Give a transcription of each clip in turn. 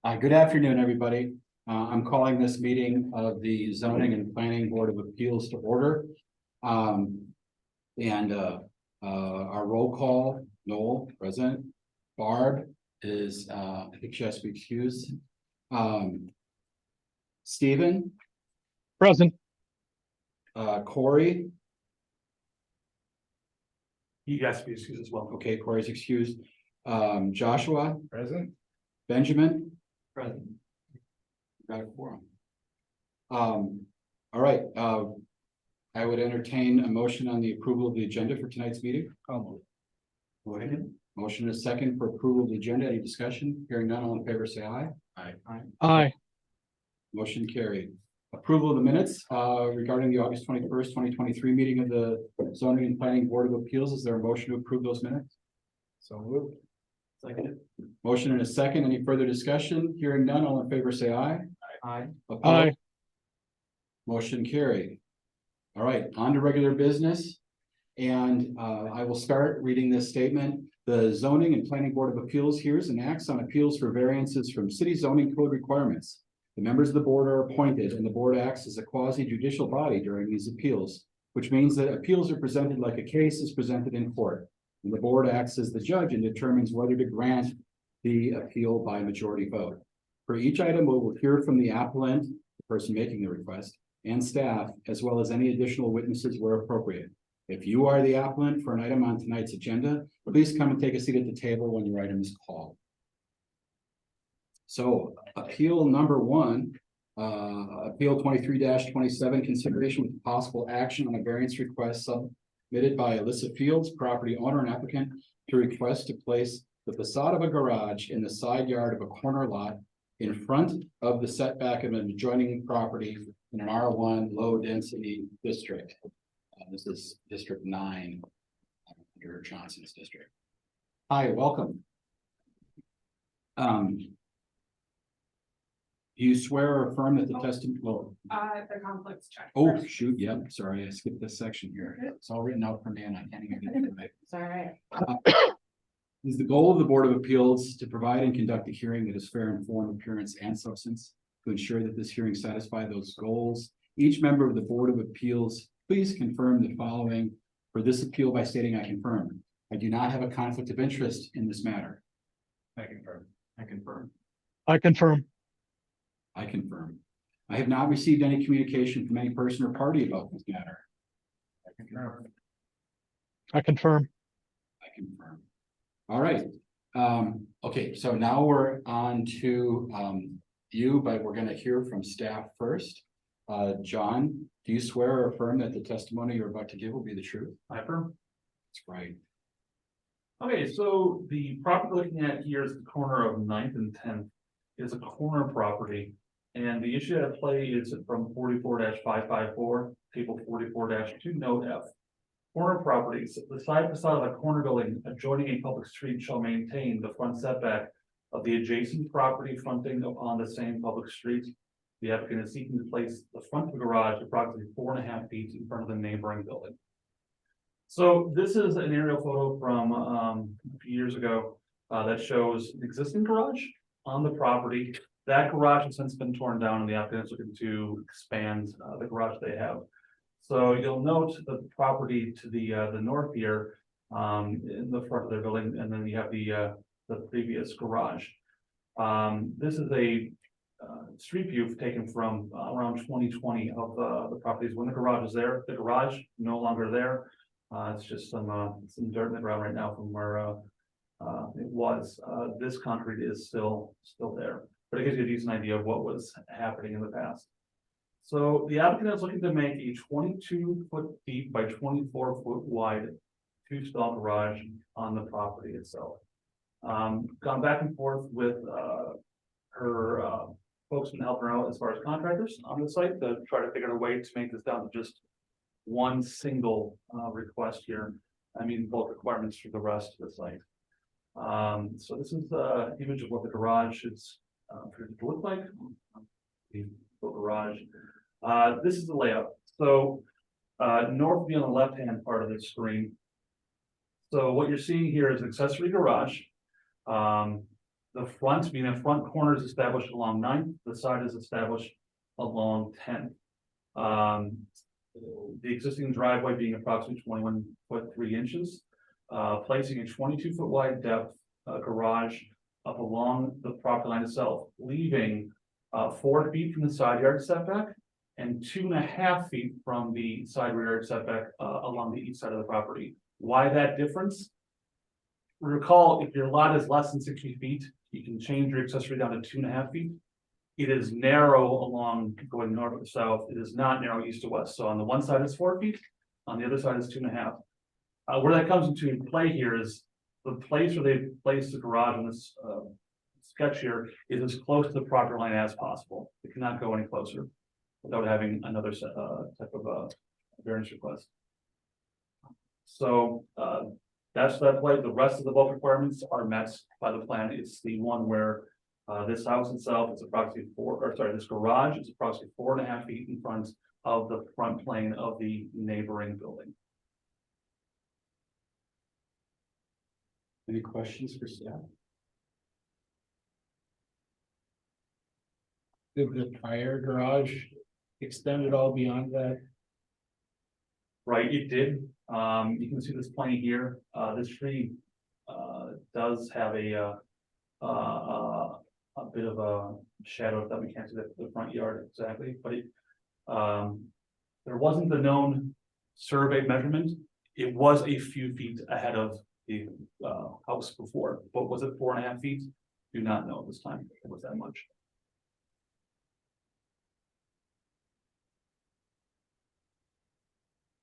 Good afternoon, everybody. I'm calling this meeting of the Zoning and Planning Board of Appeals to order. Um, our roll call, Noel, present. Barb is, I think she has to be excused. Stephen, Present. Corey, He has to be excused as well. okay, Corey's excused. Joshua, Present. Benjamin, Present. got a quorum. All right, I would entertain a motion on the approval of the agenda for tonight's meeting. Go ahead. Motion is second for approval of the agenda. Any discussion? Hearing none, all in favor, say aye. Aye. Aye. Motion carried. Approval of the minutes, regarding the August 21st, 2023 meeting of the Zoning and Planning Board of Appeals. Is there a motion to approve those minutes? So moved. Second. Motion and a second. Any further discussion? Hearing none, all in favor, say aye. Aye. Opposed? Aye. Motion carried. All right, on to regular business. And I will start reading this statement. The Zoning and Planning Board of Appeals hears and acts on appeals for variances from city zoning code requirements. The members of the board are appointed and the board acts as a quasi judicial body during these appeals, which means that appeals are presented like a case is presented in court. And the board acts as the judge and determines whether to grant the appeal by majority vote. For each item, we will hear from the applicant, the person making the request, and staff, as well as any additional witnesses where appropriate. If you are the applicant for an item on tonight's agenda, please come and take a seat at the table when your item is called. So appeal number one, appeal 23-27, consideration with possible action on a variance request submitted by Alyssa Fields, property owner and applicant, to request to place the facade of a garage in the side yard of a corner lot in front of the setback of an adjoining property in an R1 low density district. This is District 9 under Johnson's district. Hi, welcome. Do you swear or affirm that the testimony? Well, the conflicts check. oh, first. shoot, yep, sorry, I skipped this section here. It's all written out for me and I can't even get it right. It's all right. Is the goal of the Board of Appeals to provide and conduct a hearing that is fair in form, appearance, and substance? To ensure that this hearing satisfies those goals, each member of the Board of Appeals, please confirm the following for this appeal by stating I confirm. I do not have a conflict of interest in this matter. I confirm. I confirm. I confirm. I confirm. I have not received any communication from any person or party about this matter. I confirm. I confirm. I confirm. All right. Okay, so now we're on to you, but we're going to hear from staff first. John, do you swear or affirm that the testimony you're about to give will be the truth? I affirm. That's right. Okay, so the property we're looking at here is the corner of 9th and 10th. It's a corner property. And the issue at play is from 44-554, table 44-2, note F. Corner properties, the side facade of a corner building adjoining a public street shall maintain the front setback of the adjacent property fronting upon the same public street. The applicant is seeking to place the front of the garage approximately 4.5 feet in front of the neighboring building. So this is an aerial photo from a few years ago that shows an existing garage on the property. That garage has since been torn down and the applicant is looking to expand the garage they have. So you'll note the property to the north here in the front of their building, and then you have the previous garage. This is a street view taken from around 2020 of the properties when the garage is there. The garage no longer there. It's just some dirt in the ground right now from where it was. This concrete is still there, but it gives you a decent idea of what was happening in the past. So the applicant is looking to make a 22 foot deep by 24 foot wide two-stall garage on the property itself. Gone back and forth with her folks been helping her out as far as contractors on the site to try to figure out a way to make this down to just one single request here. I mean, both requirements for the rest of the site. So this is the image of what the garage is to look like. The garage. This is the layout. So north will be on the left-hand part of the screen. So what you're seeing here is an accessory garage. The front, being a front corner is established along 9th, the side is established along 10th. The existing driveway being approximately 21 foot 3 inches. Placing a 22 foot wide depth garage up along the property line itself, leaving 4 feet from the side yard setback and 2.5 feet from the side rear yard setback along the east side of the property. Why that difference? Recall, if your lot is less than 60 feet, you can change your accessory down to 2.5 feet. It is narrow along going north to south. It is not narrow east to west. So on the one side it's 4 feet, on the other side is 2.5. Where that comes into play here is the place where they place the garage in this sketch here is as close to the property line as possible. It cannot go any closer without having another type of variance request. So that's that play. The rest of the bulk requirements are met by the plan. It's the one where this house itself is approximately this garage is approximately 4.5 feet in front of the front plane of the neighboring building. Any questions for staff? Did the prior garage extend it all beyond that? Right, it did. You can see this plane here. This tree does have a bit of a shadow that we can't see the front yard exactly, but it there wasn't the known survey measurement. It was a few feet ahead of the house before, but was it 4.5 feet? Do not know this time. It was that much.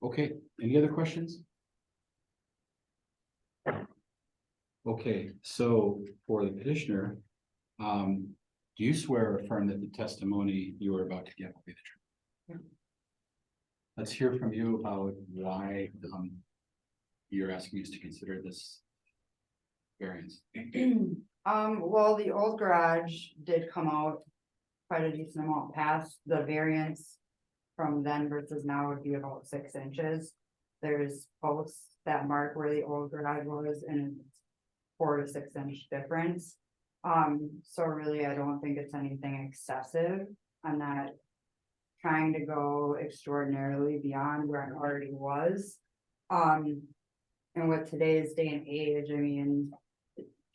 Okay, any other questions? Okay, so for the petitioner, do you swear or affirm that the testimony you are about to give will be the truth? Let's hear from you about why you're asking us to consider this variance. Well, the old garage did come out quite a decent amount past the variance from then versus now would be about 6 inches. There's posts that mark where the old garage was and it's 4 to 6 inch difference. So really, I don't think it's anything excessive. I'm not trying to go extraordinarily beyond where I already was. And with today's day and age, I mean,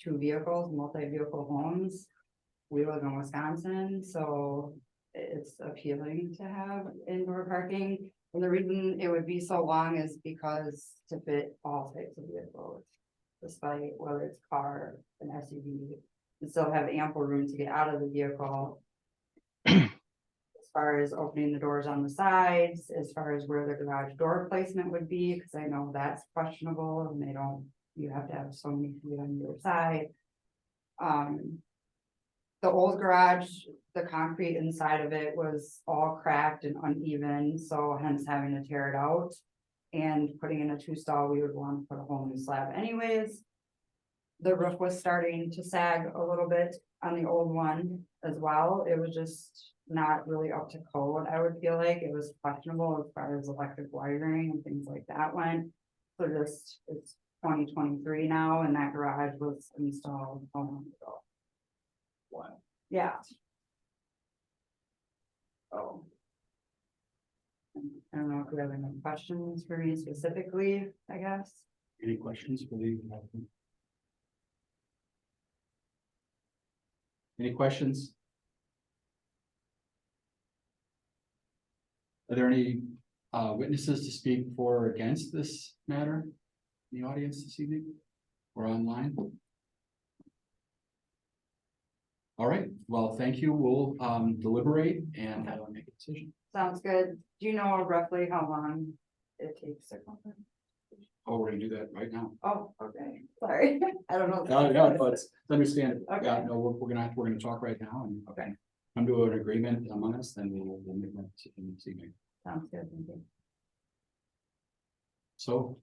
2 vehicles, multi-vehicle homes. We live in Wisconsin, so it's appealing to have indoor parking. And the reason it would be so long is because to fit all types of vehicles, despite whether it's car, an SUV, and still have ample room to get out of the vehicle. As far as opening the doors on the sides, as far as where the garage door placement would be, because I know that's questionable and they don't, you have to have so many feet on either side. The old garage, the concrete inside of it was all cracked and uneven, so hence having to tear it out. And putting in a 2-stall, we would want to put a whole new slab anyways. The roof was starting to sag a little bit on the old one as well. It was just not really up to code, I would feel like. It was questionable as far as electric wiring and things like that went. So just, it's 2023 now, and that garage was installed a long ago. Wow. Yeah. Oh. I don't know if you have any questions for me specifically, I guess. Any questions for the? Any questions? Are there any witnesses to speak for or against this matter in the audience this evening or online? All right, well, thank you. We'll deliberate and make a decision. Sounds good. Do you know roughly how long it takes to come? Oh, we're gonna do that right now. Oh, okay, sorry, I don't know. Yeah, but it's understandable. Okay. Yeah, no, we're gonna talk right now and Okay, come to an agreement among us, then we'll make that decision this evening. sounds good, thank you. So,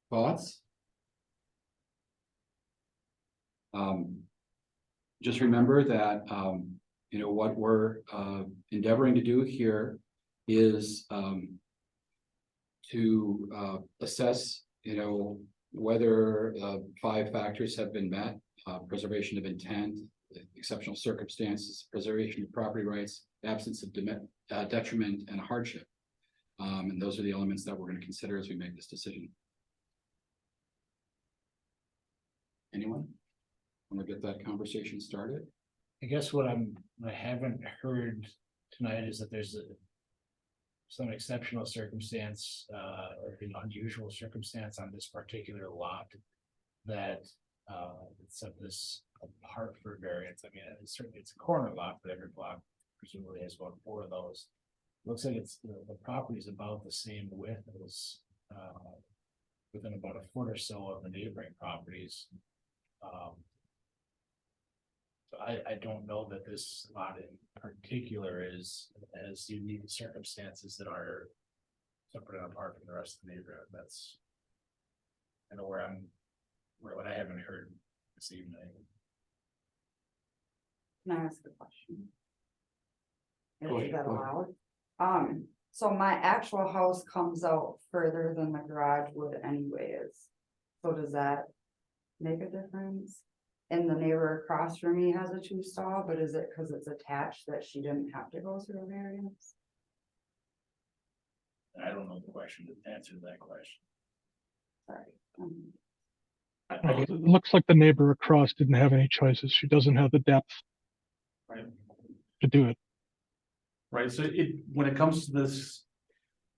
thoughts? Just remember that, you know, what we're endeavoring to do here is to assess, you know, whether, 5 factors have been met, preservation of intent, exceptional circumstances, preservation of property rights, absence of detriment and hardship. And those are the elements that we're gonna consider as we make this decision. Anyone? Want to get that conversation started? I guess what I haven't heard tonight is that there's some exceptional circumstance, or an unusual circumstance on this particular lot that, set this apart for variance. I mean, it's certainly, it's a corner lot, but every block presumably has about 4 of those. Looks like it's, the property is about the same width as, within about a foot or so of the neighboring properties. So I don't know that this lot in particular has unique circumstances that are separate and apart from the rest of the neighborhood. That's kind of what I haven't heard this evening. Can I ask a question? Go Is ahead, that go ahead. allowed? So my actual house comes out further than the garage would anyways. So does that make a difference? And the neighbor across from me has a 2-stall, but is it because it's attached that she didn't have to go through a variance? I don't know the question to answer that question. Sorry. It looks like the neighbor across didn't have any choices. She doesn't have the depth Right. to do it. Right, so when it comes to this,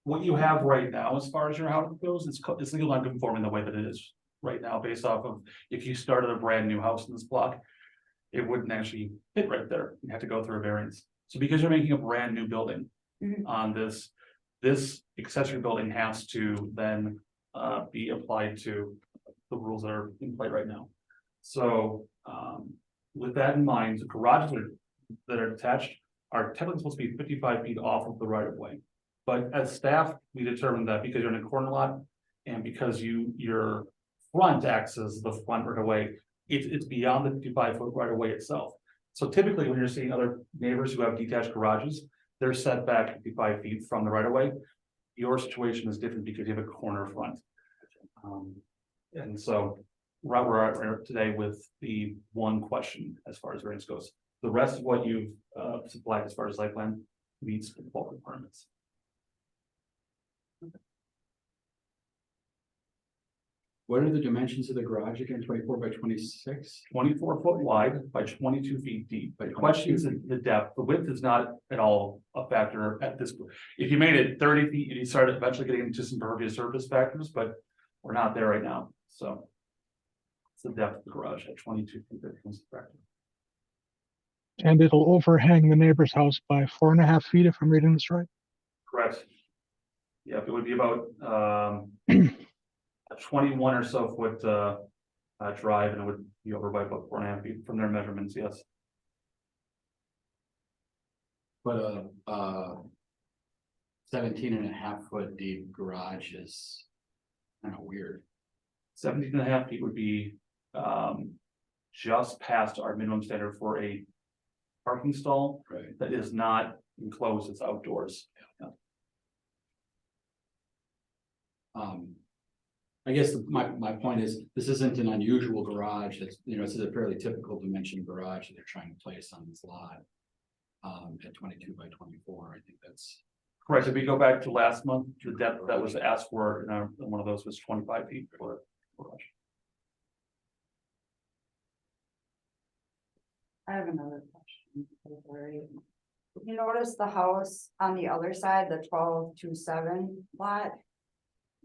what you have right now, as far as your house goes, it's legal non-conforming the way that it is right now, based off of, if you started a brand new house in this block, it wouldn't actually fit right there. You have to go through a variance. So because you're making a brand new building Mhm. on this accessory building has to then be applied to the rules that are in play right now. So with that in mind, the garages that are attached are technically supposed to be 55 feet off of the right of way. But as staff, we determined that because you're in a corner lot and because your front acts as the front right of way, it's beyond the 55-foot right of way itself. So typically, when you're seeing other neighbors who have detached garages, they're set back 55 feet from the right of way. Your situation is different because you have a corner front. And so we're at today with the one question as far as variance goes. The rest of what you've supplied as far as site plan meets the bulk requirements. What are the dimensions of the garage again? 24 by 26? 24 foot wide by 22 feet deep. The question is the depth. The width is not at all a factor at this. If you made it 30 feet, you start eventually getting into some impervious surface factors, but we're not there right now. So it's the depth of the garage at 22 feet that becomes a factor. And it'll overhang the neighbor's house by 4.5 feet, if I'm reading this right. Correct. Yeah, it would be about a 21 or so foot drive, and it would be over by about 4.5 feet from their measurements. Yes. But 17.5 foot deep garage is kind of weird. 17.5 feet would be just past our minimum standard for a parking stall Right. that is not enclosed, it's outdoors. I guess my point is, this isn't an unusual garage. It's, this is a fairly typical dimension garage that they're trying to place on this lot. At 22 by 24, I think that's. Correct. If we go back to last month, the depth that was asked for in one of those was 25 feet for garage. I have another question. You notice the house on the other side, the 1227 lot?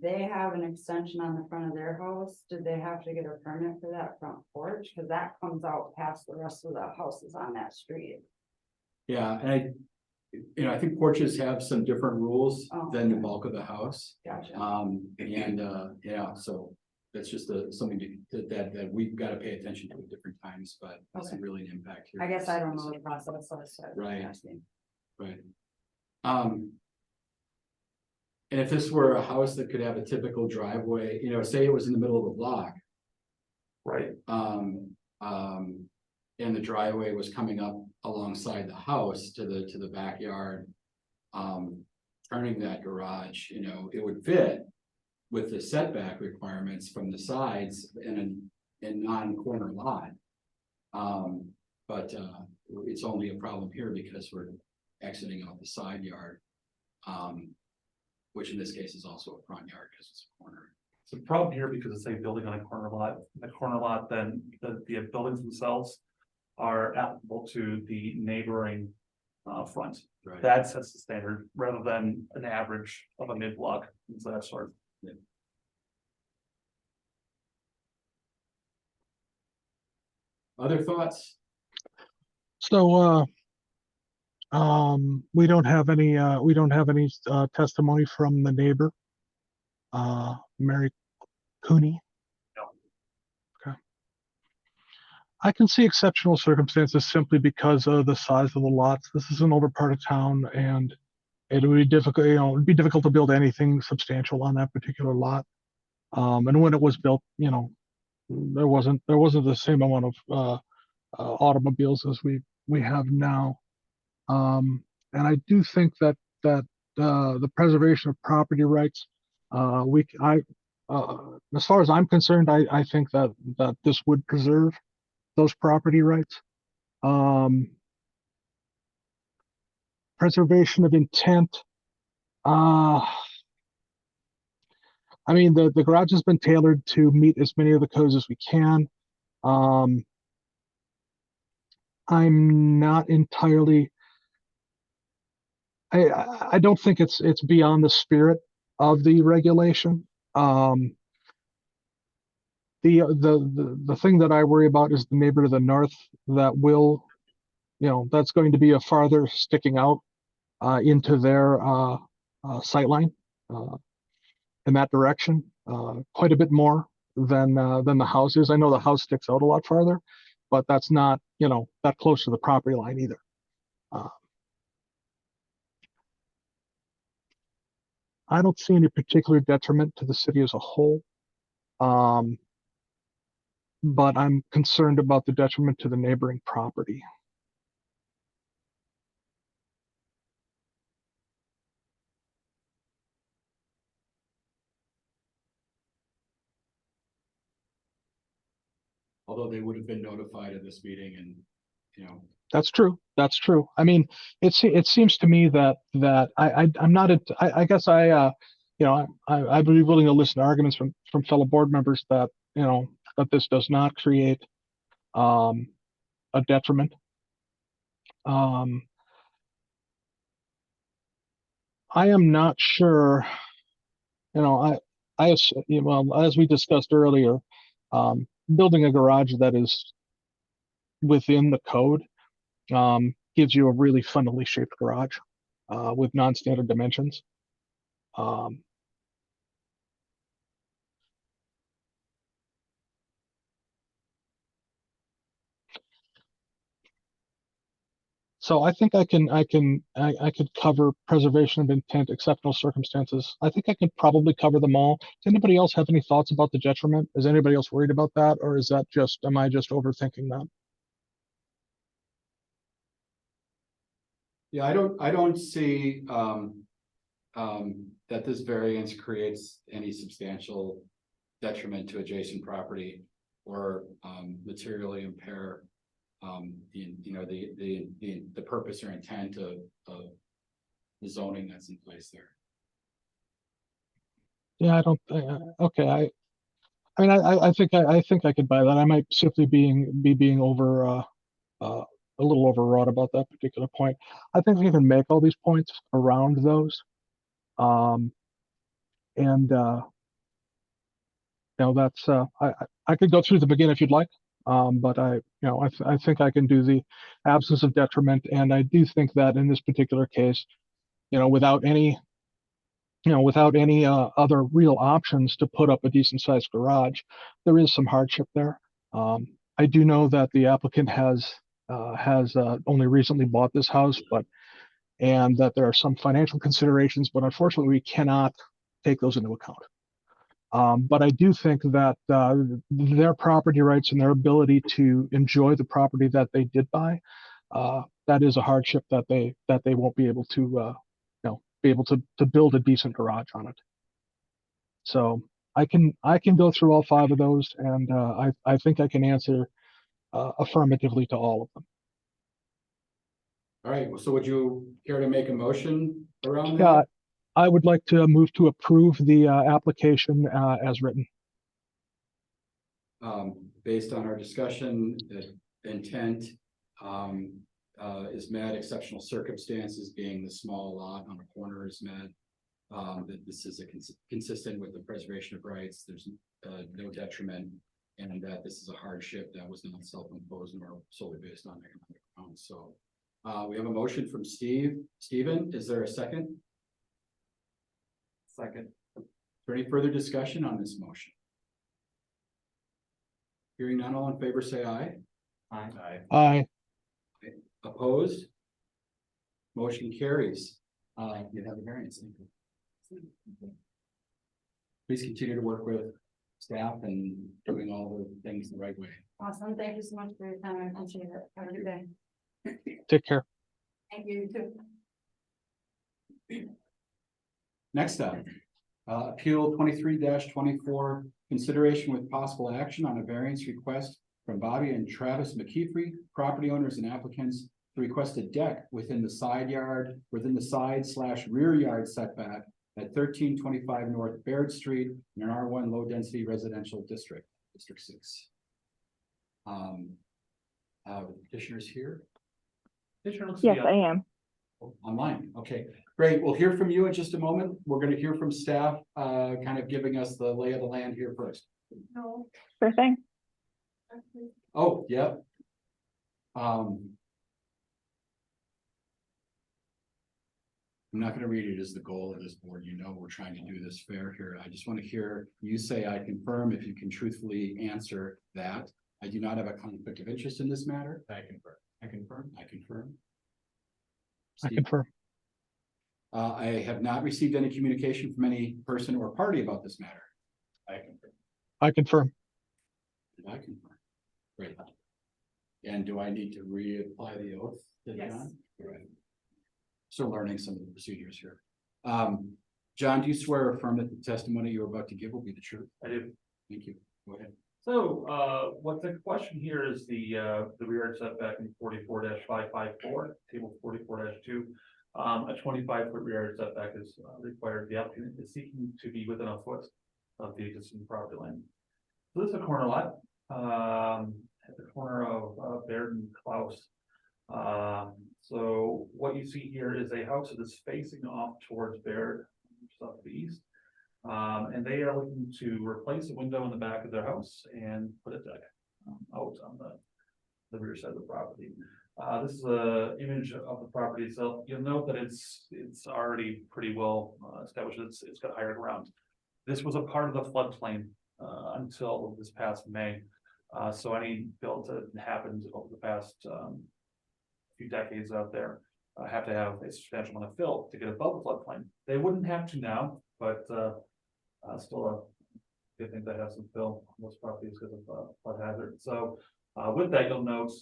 They have an extension on the front of their house. Did they have to get a permit for that front porch? Cause that comes out past the rest of the houses on that street. Yeah, and I think porches have some different rules Oh, than the okay. bulk of the house. Gotcha. Yeah, so that's just something that we've got to pay attention to at different times, but that's Okay. really an impact here. I guess I don't know the process, so I started Right. asking. Right. And if this were a house that could have a typical driveway, say it was in the middle of a block, Right. and the driveway was coming up alongside the house to the backyard, turning that garage, it would fit. with the setback requirements from the sides in a non-corner lot. But it's only a problem here because we're exiting out the side yard. Which in this case is also a front yard because it's a corner. It's a problem here because it's a building on a corner lot. The corner lot, then the buildings themselves are applicable to the neighboring front. Right. That sets the standard rather than an average of a mid-block, things of that sort. Other thoughts? So, we don't have any, testimony from the neighbor. Mary Cooney. No. Okay. I can see exceptional circumstances simply because of the size of the lots. This is an older part of town and it would be difficult, it'd be difficult to build anything substantial on that particular lot. And when it was built, there wasn't the same amount of, automobiles as we have now. And I do think that the preservation of property rights, as far as I'm concerned, I think that this would preserve those property rights. Preservation of intent. I mean, the garage has been tailored to meet as many of the codes as we can. I'm not entirely. I don't think it's beyond the spirit of the regulation. The thing that I worry about is the neighbor to the north that will, that's going to be a farther sticking out into their sight line in that direction, quite a bit more than the house is. I know the house sticks out a lot farther, but that's not, that close to the property line either. I don't see any particular detriment to the city as a whole. But I'm concerned about the detriment to the neighboring property. Although they would have been notified of this meeting and, That's true. That's true. I mean, it seems to me that I'm not, I guess I'd be willing to listen to arguments from fellow board members that, that this does not create a detriment. I am not sure, well, as we discussed earlier, building a garage that is within the code gives you a really funnily shaped garage with non-standard dimensions. So I think I could cover preservation of intent, exceptional circumstances. I think I could probably cover them all. Does anybody else have any thoughts about the detriment? Is anybody else worried about that, or is that am I just overthinking that? yeah, I don't see, that this variance creates any substantial detriment to adjacent property or, materially impair, the purpose or intent of the zoning that's in place there. Yeah, I don't. Okay, I mean, I think I could buy that. I might simply be being over a little overwrought about that particular point. I think we can make all these points around those. That's I could go through them again if you'd like. But I think I can do the absence of detriment, and I do think that in this particular case, without any other real options to put up a decent sized garage, there is some hardship there. I do know that the applicant has only recently bought this house, and that there are some financial considerations, but unfortunately we cannot take those into account. But I do think that their property rights and their ability to enjoy the property that they did buy, that is a hardship that they won't be able to be able to build a decent garage on it. So I can go through all 5 of those, and I think I can answer affirmatively to all of them. All right, so would you care to make a motion around Yeah, that? I would like to move to approve the application as written. Based on our discussion, the intent is met, exceptional circumstances being the small lot on a corner is met. That this is consistent with the preservation of rights, there's no detriment, and that this is a hardship that was not self-imposed nor solely based on economic grounds. So we have a motion from Stephen, is there a second? Second. Is there any further discussion on this motion? Hearing none, all in favor, say aye. Aye. Aye. Opposed? Motion carries. You have a variance. Thank you. Please continue to work with staff and doing all the things the right way. Awesome, thank you so much for your time, I appreciate it, have a good day. Take care. Thank you, you too. Next up, Appeal 23-24, consideration with possible action on a variance request from Bobby and Travis McKeefrey, property owners and applicants, to request a deck within the side / rear yard setback at 1325 North Baird Street in an R1 low density residential district, District 6. Petitioners here? Petitioner looks to be Yes, up. I am. Online, okay, great, we'll hear from you in just a moment. We're gonna hear from staff, kind of giving us the lay of the land here first. No. Sure thing. Oh, yeah. I'm not gonna read it as the goal of this board, you know, we're trying to do this fair here. I just want to hear you say I confirm if you can truthfully answer that. I do not have a conflict of interest in this matter. I confirm. I confirm. I Steve? confirm. I have not received any communication from any person or party about this matter. I confirm. I confirm. Did I confirm? Great. And do I need to reapply the oath? to Yes. John? Right. Still learning some of the procedures here. John, do you swear or affirm that the testimony you're about to give will be the truth? I do. Thank you. Go ahead. So, what the question here is the rear yard setback in 44-554, table 44-2. A 25-foot rear yard setback is required. The applicant is seeking to be within a foot of the existing property line. So this is a corner lot, at the corner of Baird and Klaus. So what you see here is a house that is facing off towards Baird, south to the east. And they are looking to replace a window in the back of their house and put a deck out on the rear side of the property. This is a image of the property itself. You'll note that it's already pretty well established. It's got higher ground. This was a part of the floodplain until this past May. So any builds that happened over the past few decades out there have to have a substantial amount of fill to get above the floodplain. They wouldn't have to now, but still a good thing to have some fill on those properties because of flood hazard. So with that, you'll note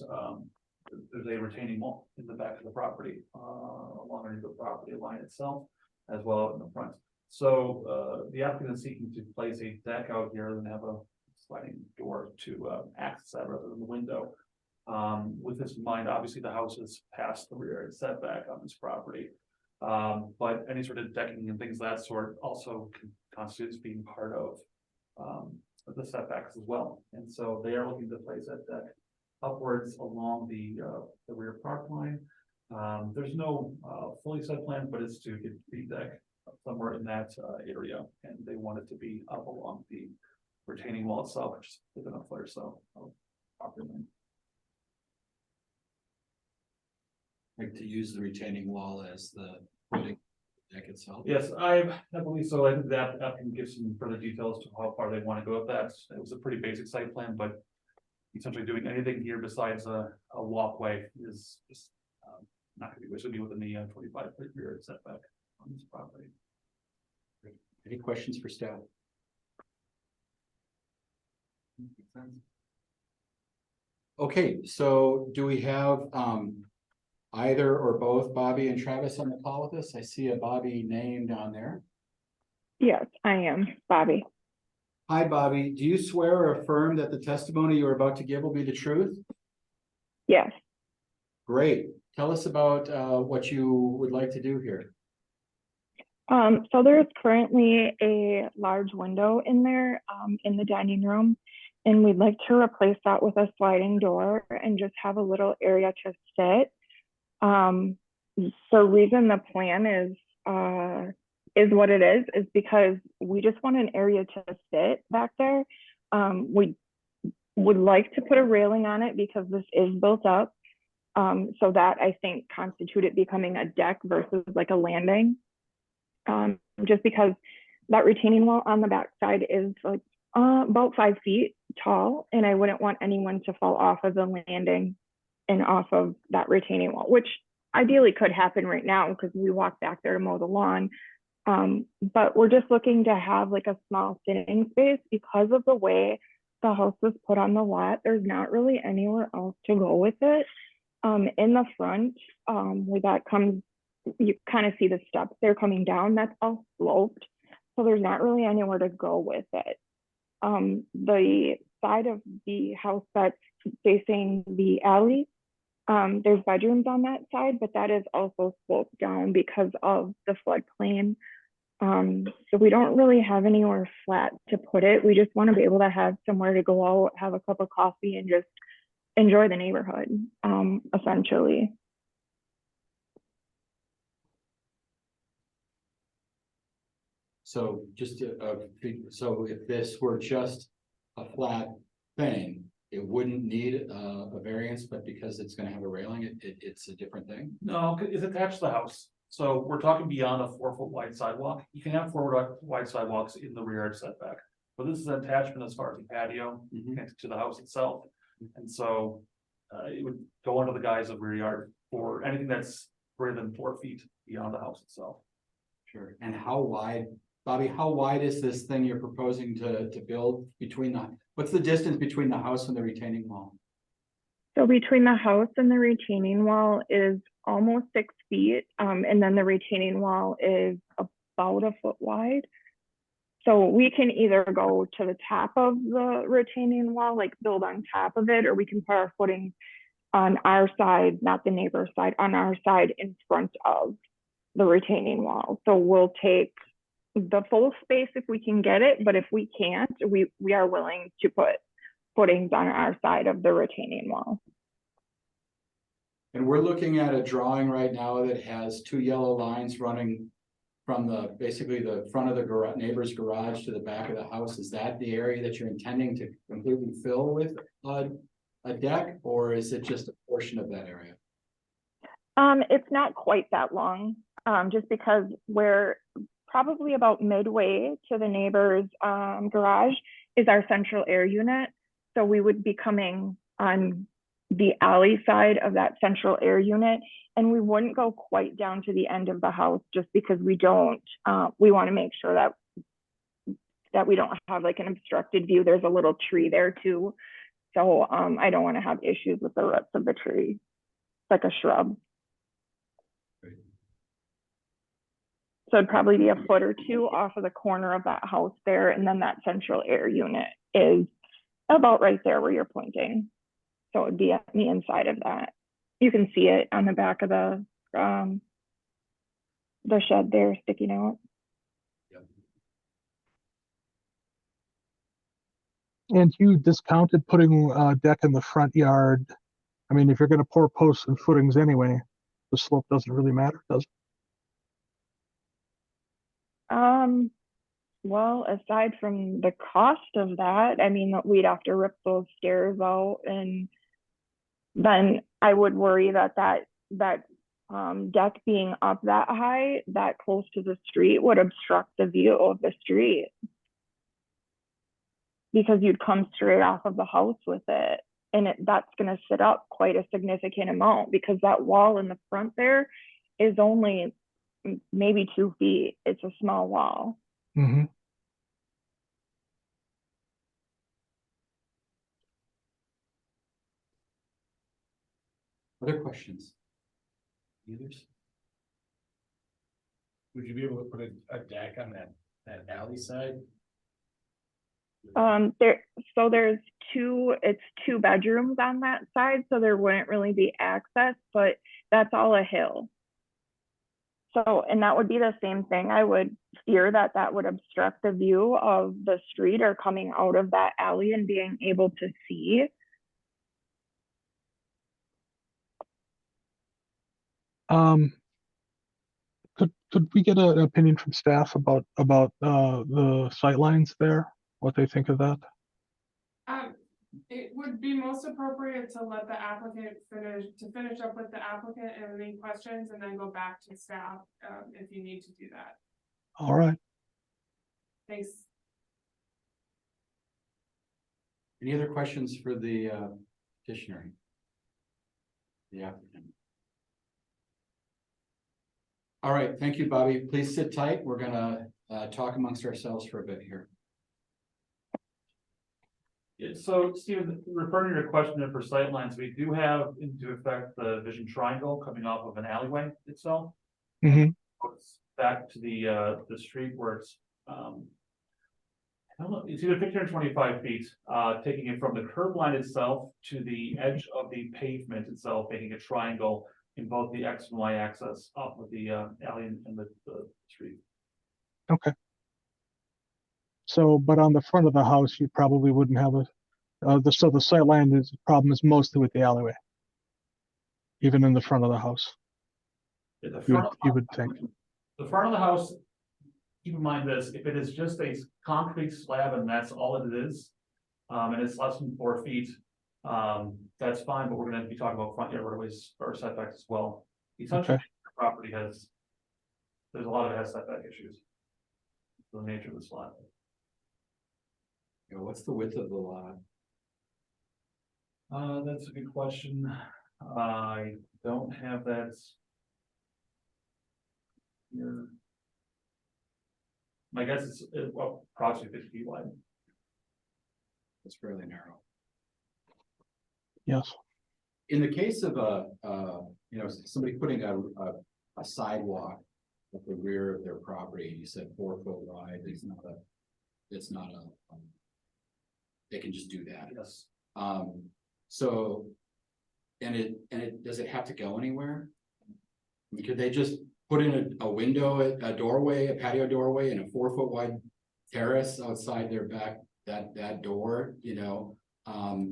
there's a retaining wall in the back of the property along the property line itself, as well as in the front. So the applicant is seeking to place a deck out here and have a sliding door to access that rather than the window. With this in mind, obviously the house is past the rear yard setback on this property. But any sort of decking and things of that sort also constitutes being part of the setbacks as well. And so they are looking to place that deck upwards along the rear park line. There's no fully set plan, but it's to get the deck somewhere in that area, and they want it to be up along the retaining wall itself, which is within a foot or so of property line. Like to use the retaining wall as the footing deck itself. Yes, I believe so. I think that I can give some further details to how far they want to go with that. It was a pretty basic site plan, but essentially doing anything here besides a walkway is just not gonna be, which would be within the 25-foot rear setback on this property. Any questions for staff? Okay, so do we have either or both Bobby and Travis on the call with us? I see a Bobby name down there. Yes, I am, Bobby. Hi, Bobby. Do you swear or affirm that the testimony you are about to give will be the truth? Yes. Great. Tell us about what you would like to do here. So there's currently a large window in there, in the dining room, and we'd like to replace that with a sliding door and just have a little area to sit. The reason the plan is what it is because we just want an area to sit back there. We would like to put a railing on it because this is built up. So that I think constitute it becoming a deck versus like a landing. Just because that retaining wall on the back side is like about 5 feet tall, and I wouldn't want anyone to fall off of the landing and off of that retaining wall, which ideally could happen right now because we walk back there to mow the lawn. But we're just looking to have like a small sitting space because of the way the house was put on the lot. There's not really anywhere else to go with it. In the front, where that comes, you kind of see the steps there coming down, that's all sloped. So there's not really anywhere to go with it. The side of the house that's facing the alley, there's bedrooms on that side, but that is also sloped down because of the floodplain. So we don't really have anywhere flat to put it. We just want to be able to have somewhere to go out, have a cup of coffee, and just enjoy the neighborhood, essentially. So so if this were just a flat thing, it wouldn't need a variance, but because it's gonna have a railing, it's a different thing? No, it's attached to the house. So we're talking beyond a 4-foot wide sidewalk. You can have 4-foot wide sidewalks in the rear yard setback. But this is an attachment as far as the patio connected to the house itself. And so it would go under the guise of rear yard for anything that's greater than 4 feet beyond the house itself. Sure. And how wide, Bobby, how wide is this thing you're proposing to build between what's the distance between the house and the retaining wall? So between the house and the retaining wall is almost 6 feet. And then the retaining wall is about a foot wide. So we can either go to the top of the retaining wall, like build on top of it, or we can put our footings on our side, not the neighbor's side, on our side in front of the retaining wall. So we'll take the full space if we can get it, but if we can't, we are willing to put footings on our side of the retaining wall. And we're looking at a drawing right now that has 2 yellow lines running from basically the front of the neighbor's garage to the back of the house. Is that the area that you're intending to completely fill with a deck, or is it just a portion of that area? It's not quite that long, just because we're probably about midway to the neighbor's garage is our central air unit. So we would be coming on the alley side of that central air unit, and we wouldn't go quite down to the end of the house just because we don't, we want to make sure that we don't have like an obstructed view. There's a little tree there too. So I don't want to have issues with the roots of the tree, like a shrub. So it'd probably be a foot or 2 off of the corner of that house there. And then that central air unit is about right there where you're pointing. So it would be at the inside of that. You can see it on the back of the shed there sticking out. Yep. And you discounted putting a deck in the front yard. I mean, if you're going to pour posts and footings anyway, the slope doesn't really matter, does it? Well, aside from the cost of that, I mean, we'd have to rip those stairs out, and then I would worry that deck being up that high, that close to the street, would obstruct the view of the street. Because you'd come straight off of the house with it, and that's going to sit up quite a significant amount because that wall in the front there is only maybe 2 feet. It's a small wall. Mm-hmm. Other questions? Others? Would you be able to put a deck on that that alley side? There's it's 2 bedrooms on that side, so there wouldn't really be access, but that's all a hill. So, and that would be the same thing. I would fear that that would obstruct the view of the street or coming out of that alley and being able to see. Could we get an opinion from staff about the sightlines there? What they think of that? It would be most appropriate to let the applicant finish up with the applicant and any questions, and then go back to staff, if you need to do that. All right. Thanks. Any other questions for the petitioner? The applicant? All right, thank you, Bobby. Please sit tight. We're gonna talk amongst ourselves for a bit here. Yeah, so Stephen, referring to your question there for sightlines, we do have into effect the vision triangle coming off of an alleyway itself. Mhm. It's back to the street where it's, I don't know, it's either 15 or 25 feet, taking it from the curb line itself to the edge of the pavement itself, making a triangle in both the X and Y axis off of the alley and the street. Okay. So, but on the front of the house, you probably wouldn't have the sightline problem is mostly with the alleyway. Even in the front of the house, At the you front would think. The front of the house, keep in mind this, if it is just a concrete slab and that's all it is, and it's less than 4 feet, that's fine, but we're gonna be talking about front yard roadways or setbacks as well. Essentially, Okay. the property there's a lot of it has setback issues. The nature of the slab. You know, what's the width of the lot? That's a good question. I don't have that. Here. My guess is, well, approximately 50 feet wide. It's fairly narrow. Yes. In the case of you know, somebody putting a sidewalk at the rear of their property, you said 4 foot wide, it's not a, they can just do that. Yes. So, and does it have to go anywhere? I mean, could they just put in a window, a doorway, a patio doorway and a 4 foot wide terrace outside their back, that door, you know,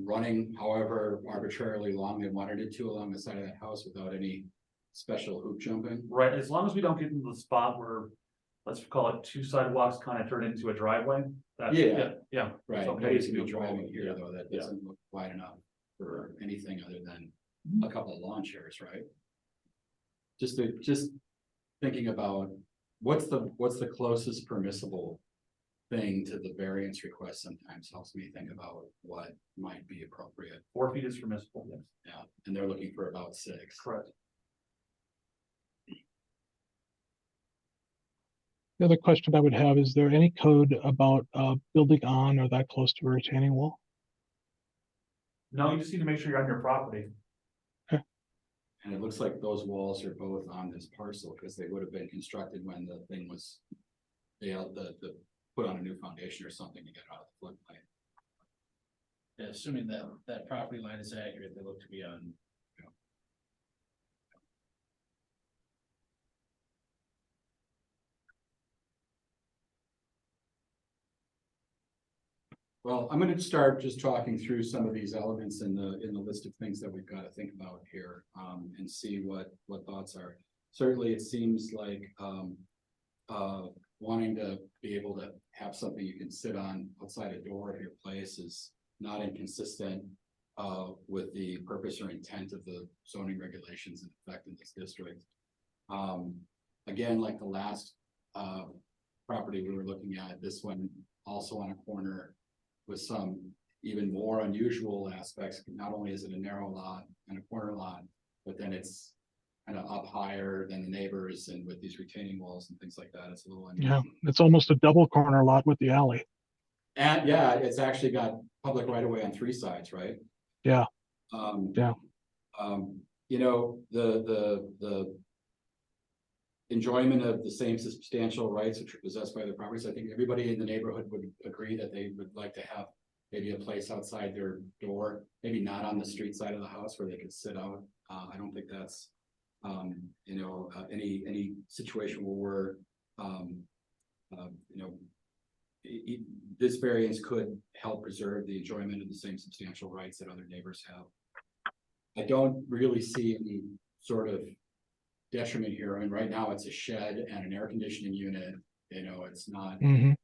running however arbitrarily long they wanted it to along the side of that house without any special hoop jumping? Right, as long as we don't get into the spot where, let's call it 2 sidewalks kind of turn into a driveway. Yeah. Yeah. Right, So nobody's gonna be maybe driving here yeah. though, that Yeah. doesn't look wide enough for anything other than a couple of lawn chairs, right? Just thinking about what's the closest permissible thing to the variance request sometimes helps me think about what might be appropriate. 4 feet is permissible, yes. Yeah, and they're looking for about 6. Correct. The other question I would have, is there any code about building on or that close to a retaining wall? No, you just need to make sure you're on your property. And it looks like those walls are both on this parcel because they would have been constructed when the thing was, the put on a new foundation or something to get out of the floodplain. Yeah, assuming that property line is accurate, they look to be on. Well, I'm gonna start just talking through some of these elements in the list of things that we've got to think about here, and see what thoughts are. Certainly, it seems like, wanting to be able to have something you can sit on outside a door of your place is not inconsistent, with the purpose or intent of the zoning regulations in effect in this district. Again, like the last, property we were looking at, this one also on a corner with some even more unusual aspects. Not only is it a narrow lot and a corner lot, but then it's kind of up higher than the neighbors and with these retaining walls and things like that. It's a little unusual. Yeah, it's almost a double corner lot with the alley. And yeah, it's actually got public right of way on 3 sides, right? Yeah. Um, Yeah. You know, the enjoyment of the same substantial rights which are possessed by the properties. I think everybody in the neighborhood would agree that they would like to have maybe a place outside their door, maybe not on the street side of the house where they could sit out. I don't think that's, any situation where we're, this variance could help preserve the enjoyment of the same substantial rights that other neighbors have. I don't really see any sort of detriment here. I mean, right now it's a shed and an air conditioning unit, it's not. Mhm.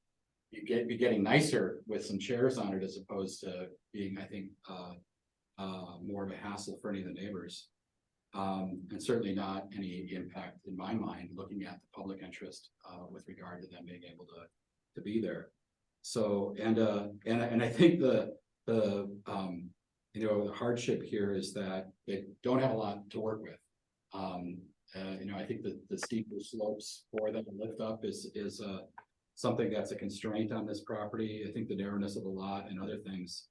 Be getting nicer with some chairs on it as opposed to being, I think, more of a hassle for any of the neighbors. And certainly not any impact in my mind, looking at the public interest, with regard to them being able to be there. So, and I think the hardship here is that they don't have a lot to work with. I think that the steeper slopes for them to lift up is something that's a constraint on this property. I think the narrowness of the lot and other things.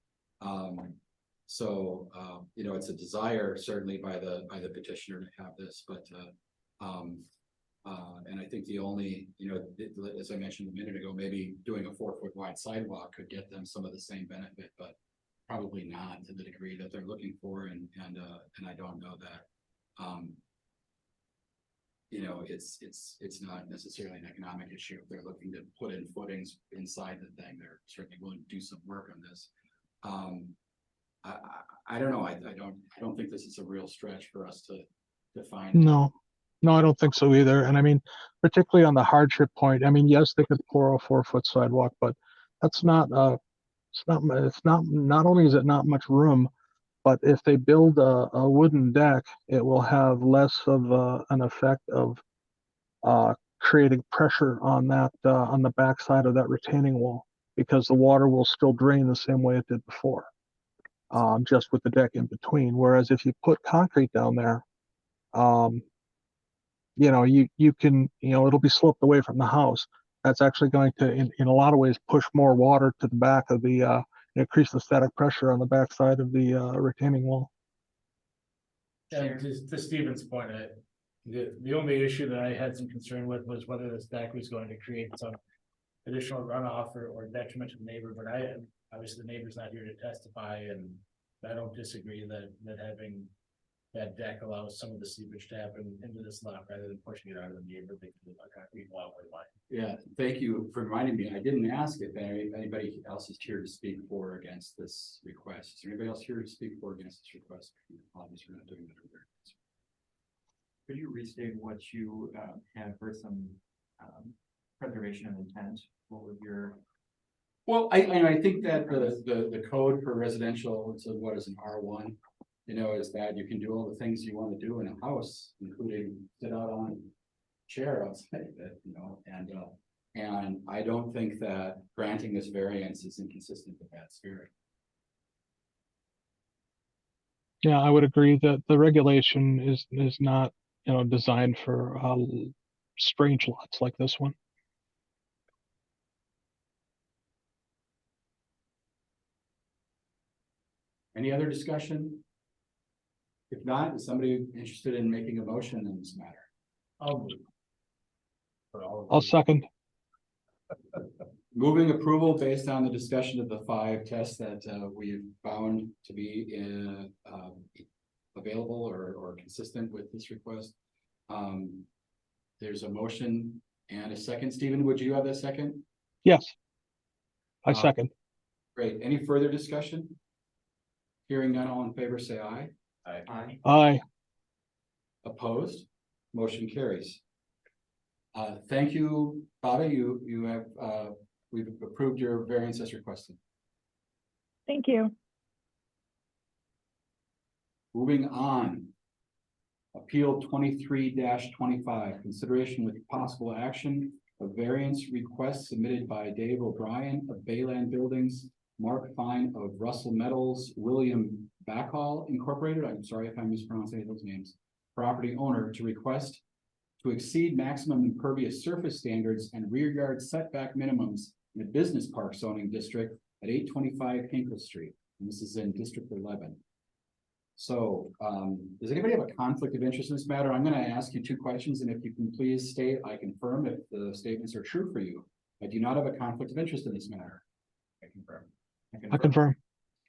It's a desire certainly by the petitioner to have this, but and I think the only, as I mentioned a minute ago, maybe doing a 4-foot wide sidewalk could get them some of the same benefit, but probably not to the degree that they're looking for, and I don't know that. It's not necessarily an economic issue. If they're looking to put in footings inside the thing, they're certainly willing to do some work on this. I don't know. I don't think this is a real stretch for us to find. No, I don't think so either. And I mean, particularly on the hardship point, I mean, yes, they could pour a 4-foot sidewalk, but that's not, not only is it not much room, but if they build a wooden deck, it will have less of an effect of creating pressure on that, on the backside of that retaining wall, because the water will still drain the same way it did before. Just with the deck in between. Whereas if you put concrete down there, you can, it'll be sloped away from the house. That's actually going to, in a lot of ways, push more water to the back of the, increase the static pressure on the backside of the retaining wall. And to Stephen's point, the only issue that I had some concern with was whether this deck was going to create some additional runoff or detriment to the neighbor, but obviously the neighbor's not here to testify, and I don't disagree that having that deck allows some of the seepage to happen into this lot rather than pushing it out of the neighbor because of a concrete walkway line. Yeah, thank you for reminding me. I didn't ask if anybody else is here to speak for or against this request. Is there anybody else here to speak for or against this request? Obviously, we're not doing that over. Could you restate what you had for some preservation of intent? What would your? Well, I think that the code for residential, it's what is an R1, is that you can do all the things you want to do in a house, including sit out on a chair outside of it, and I don't think that granting this variance is inconsistent with that spirit. Yeah, I would agree that the regulation is not, designed for strange lots like this one. Any other discussion? If not, is somebody interested in making a motion in this matter? I'll second. Moving approval based on the discussion of the 5 tests that we've found to be available or consistent with this request. There's a motion and a second. Stephen, would you have a second? Yes, I second. Great. Any further discussion? Hearing none, all in favor, say aye. Aye. Aye. Opposed? Motion carries. Thank you, Bobby. You have we've approved your variance as requested. Thank you. Moving on. Appeal 23-25, consideration with possible action of variance request submitted by Dave O'Brien of Bayland Buildings, Mark Fine of Russell Metals, William Bacall Incorporated, I'm sorry if I'm mispronouncing any of those names, property owner, to request to exceed maximum impervious surface standards and rear yard setback minimums in a business park zoning district at 825 Hinkle Street. And this is in District 11. So, does anybody have a conflict of interest in this matter? I'm gonna ask you two questions, and if you can please state, I confirm if the statements are true for you. I do not have a conflict of interest in this matter. I confirm. I confirm.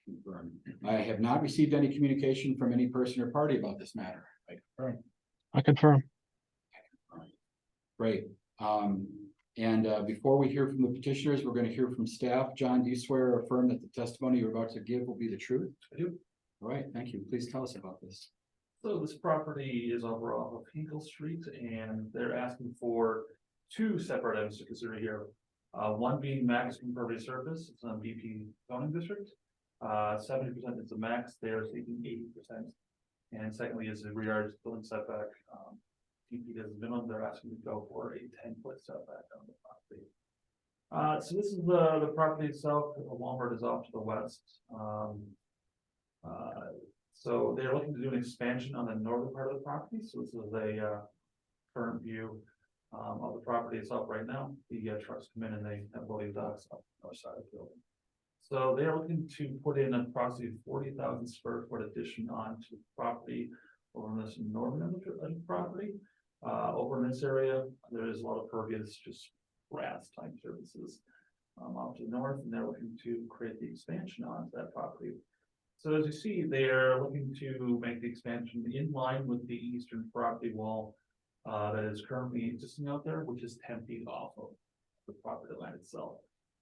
Confirm. I have not received any communication from any person or party about this matter. I confirm. I confirm. Great. Before we hear from the petitioners, we're gonna hear from staff. John, do you swear or affirm that the testimony you're about to give will be the truth? I do. All right, thank you. Please tell us about this. So this property is over off of Hinkle Street, and they're asking for two separate items to consider here. One being max impervious surface, it's on BP zoning district. 70% is the max, they're seeking 80%. And secondly is the rear yard building setback. BP does minimum, they're asking to go for a 10-foot setback on the property. So this is the property itself. Walmart is off to the west. So they're looking to do an expansion on the northern part of the property. So this is a current view of the property itself right now. The trucks come in and they have loading docks up the north side of the building. So they're looking to put in approximately 40,000 square foot addition onto the property over on this northern end of the property. Over in this area, there is a lot of pervious, just grass type services off to the north, and they're looking to create the expansion onto that property. So as you see, they're looking to make the expansion in line with the eastern property wall that is currently existing out there, which is 10 feet off of the property line itself.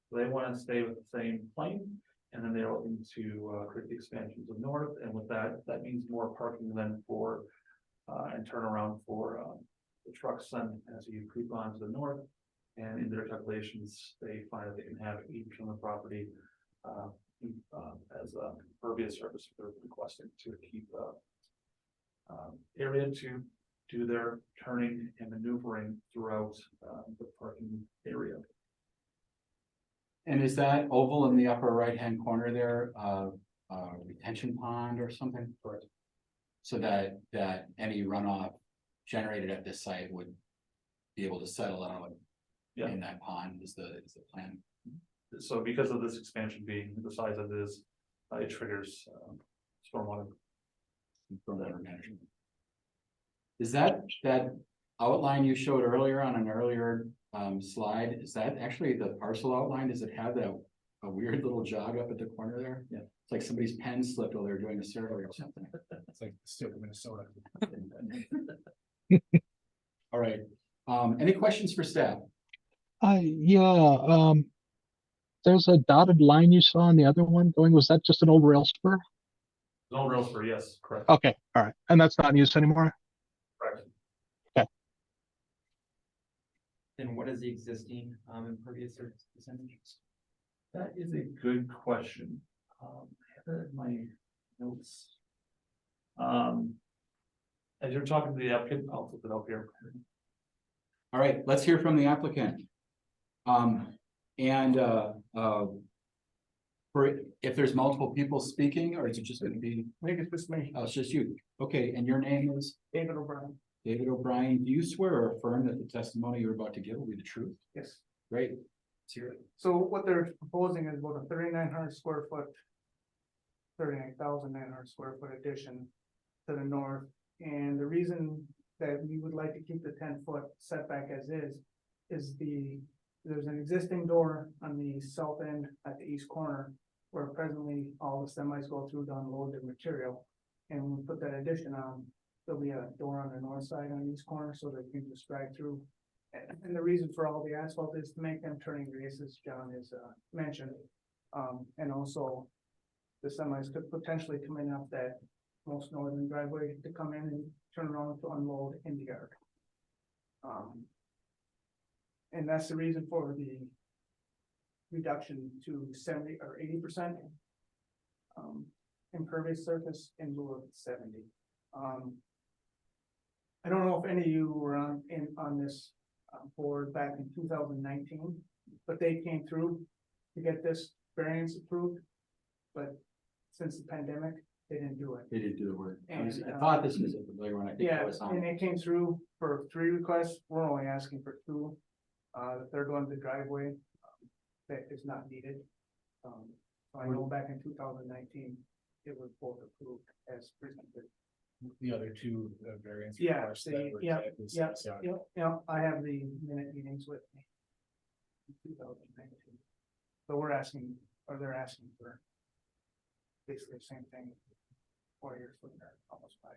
So they want to stay with the same plane, and then they're looking to create the expansion to the north, and with that, that means more parking then for and turnaround for the trucks then as you creep on to the north. And in their calculations, they find that they can have each on the property as a pervious surface. They're requesting to keep area to do their turning and maneuvering throughout the parking area. And is that oval in the upper right-hand corner there, retention pond or something? So that any runoff generated at this site would be able to settle out in that pond is the plan. So because of this expansion being the size of it is, it triggers stormwater. Management. Is that outline you showed earlier on an earlier slide, is that actually the parcel outline? Does it have a weird little jog up at the corner there? Yeah. It's like somebody's pen slipped while they were doing a survey or something. It's like the state of Minnesota. All right, any questions for staff? Yeah, there's a dotted line you saw on the other one going, was that just an old rail spur? No rails for yes, correct. Okay, all right. And that's not in use anymore? Correct. And what is the existing impervious surface percentages? That is a good question. I have it in my notes. As you're talking to the applicant, I'll flip it up here. All right, let's hear from the applicant. For if there's multiple people speaking, or is it just going to be? I think it's just me, Oh, it's just you. Okay, and your name is? David O'Brien. David O'Brien. Do you swear or affirm that the testimony you're about to give will be the truth? Yes. Great. Let's hear it. So what they're proposing is about a 3,900 square foot, 39,900 square foot addition to the north. And the reason that we would like to keep the 10-foot setback as is there's an existing door on the south end at the east corner where presently all the semis go through to unload their material. And when we put that addition on, there'll be a door on the north side on the east corner so they can just drive through. And the reason for all the asphalt is to make them turning radiuses, John has mentioned. And also the semis could potentially come in off that most northern driveway to come in and turn around to unload in the yard. And that's the reason for the reduction to 70 or 80% impervious surface in lieu of 70. I don't know if any of you were on this board back in 2019, but they came through to get this variance approved. But since the pandemic, they didn't do it. They didn't do the work. I And, thought this was a familiar one. I think I Yeah, was on. and it came through for 3 requests. We're only asking for 2. The third one, the driveway, that is not needed. So I know back in 2019, it was both approved as presented. The other two variants. Yeah, requests that were yeah, exactly yeah, spaced out. yeah, I have the minute meetings with me. 2019. So we're asking, or they're asking for basically the same thing. 4 years later, almost 5.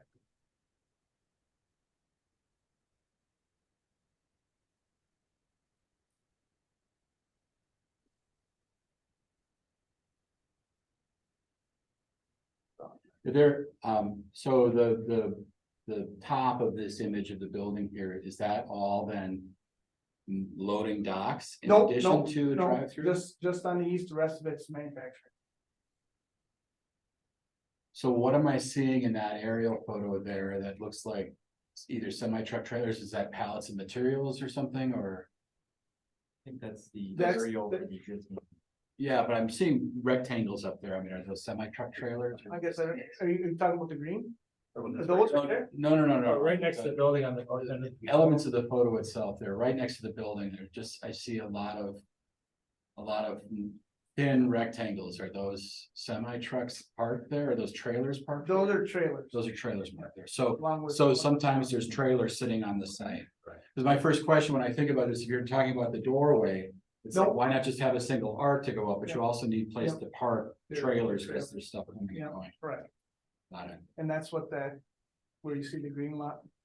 There, so the top of this image of the building here, is that all then loading docks in No, addition no, to a no, drive-through? just on the east, the rest of it's manufacturing. So what am I seeing in that aerial photo there that looks like either semi-truck trailers? Is that pallets of materials or something, or? I think that's the That's aerial the- for the existing. Yeah, but I'm seeing rectangles up there. I mean, are those semi-truck trailers? or- I guess, are you talking about the green? Or Are those No, right there? no, no. Oh, right next to the building on the. Elements of the photo itself, they're right next to the building. They're just, I see a lot of thin rectangles. Are those semi-trucks parked there? Are those trailers parked? Those there? are trailers. Those are trailers parked there. So Along with. So sometimes there's trailers sitting on the site. Right. Because my first question when I think about this, if you're talking about the doorway, it's like, No. why not just have a single arc to go up, but you also need place Yeah. to park Yeah. trailers because there's stuff coming Yeah. and going. Right, Got it. and that's what that, where you see the green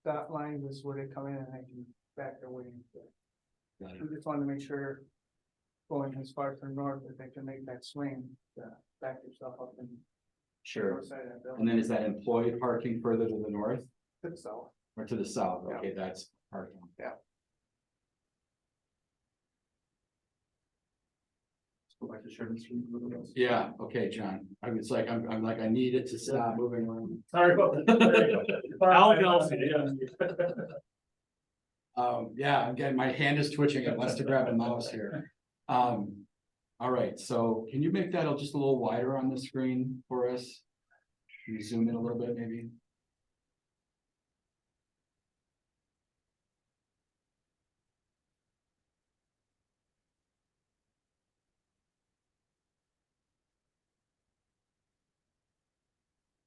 dot line is where they come in and they can back their way into. Got it. We just wanted to make sure going as far to the north, that they can make that swing, to back yourself up and. Sure. north side of that And building. then is that employee parking further to the north To the south. or to the south? Yeah. Okay, that's parking. Yeah. Go back to Sherman Street. Yeah, okay, John. I was like, I'm like, I need it to stop moving around. Sorry about that. Al Kelsey, yeah. Yeah, again, my hand is twitching. It wants to grab a mouse here. All right, so can you make that just a little wider on the screen for us? Can you zoom in a little bit, maybe?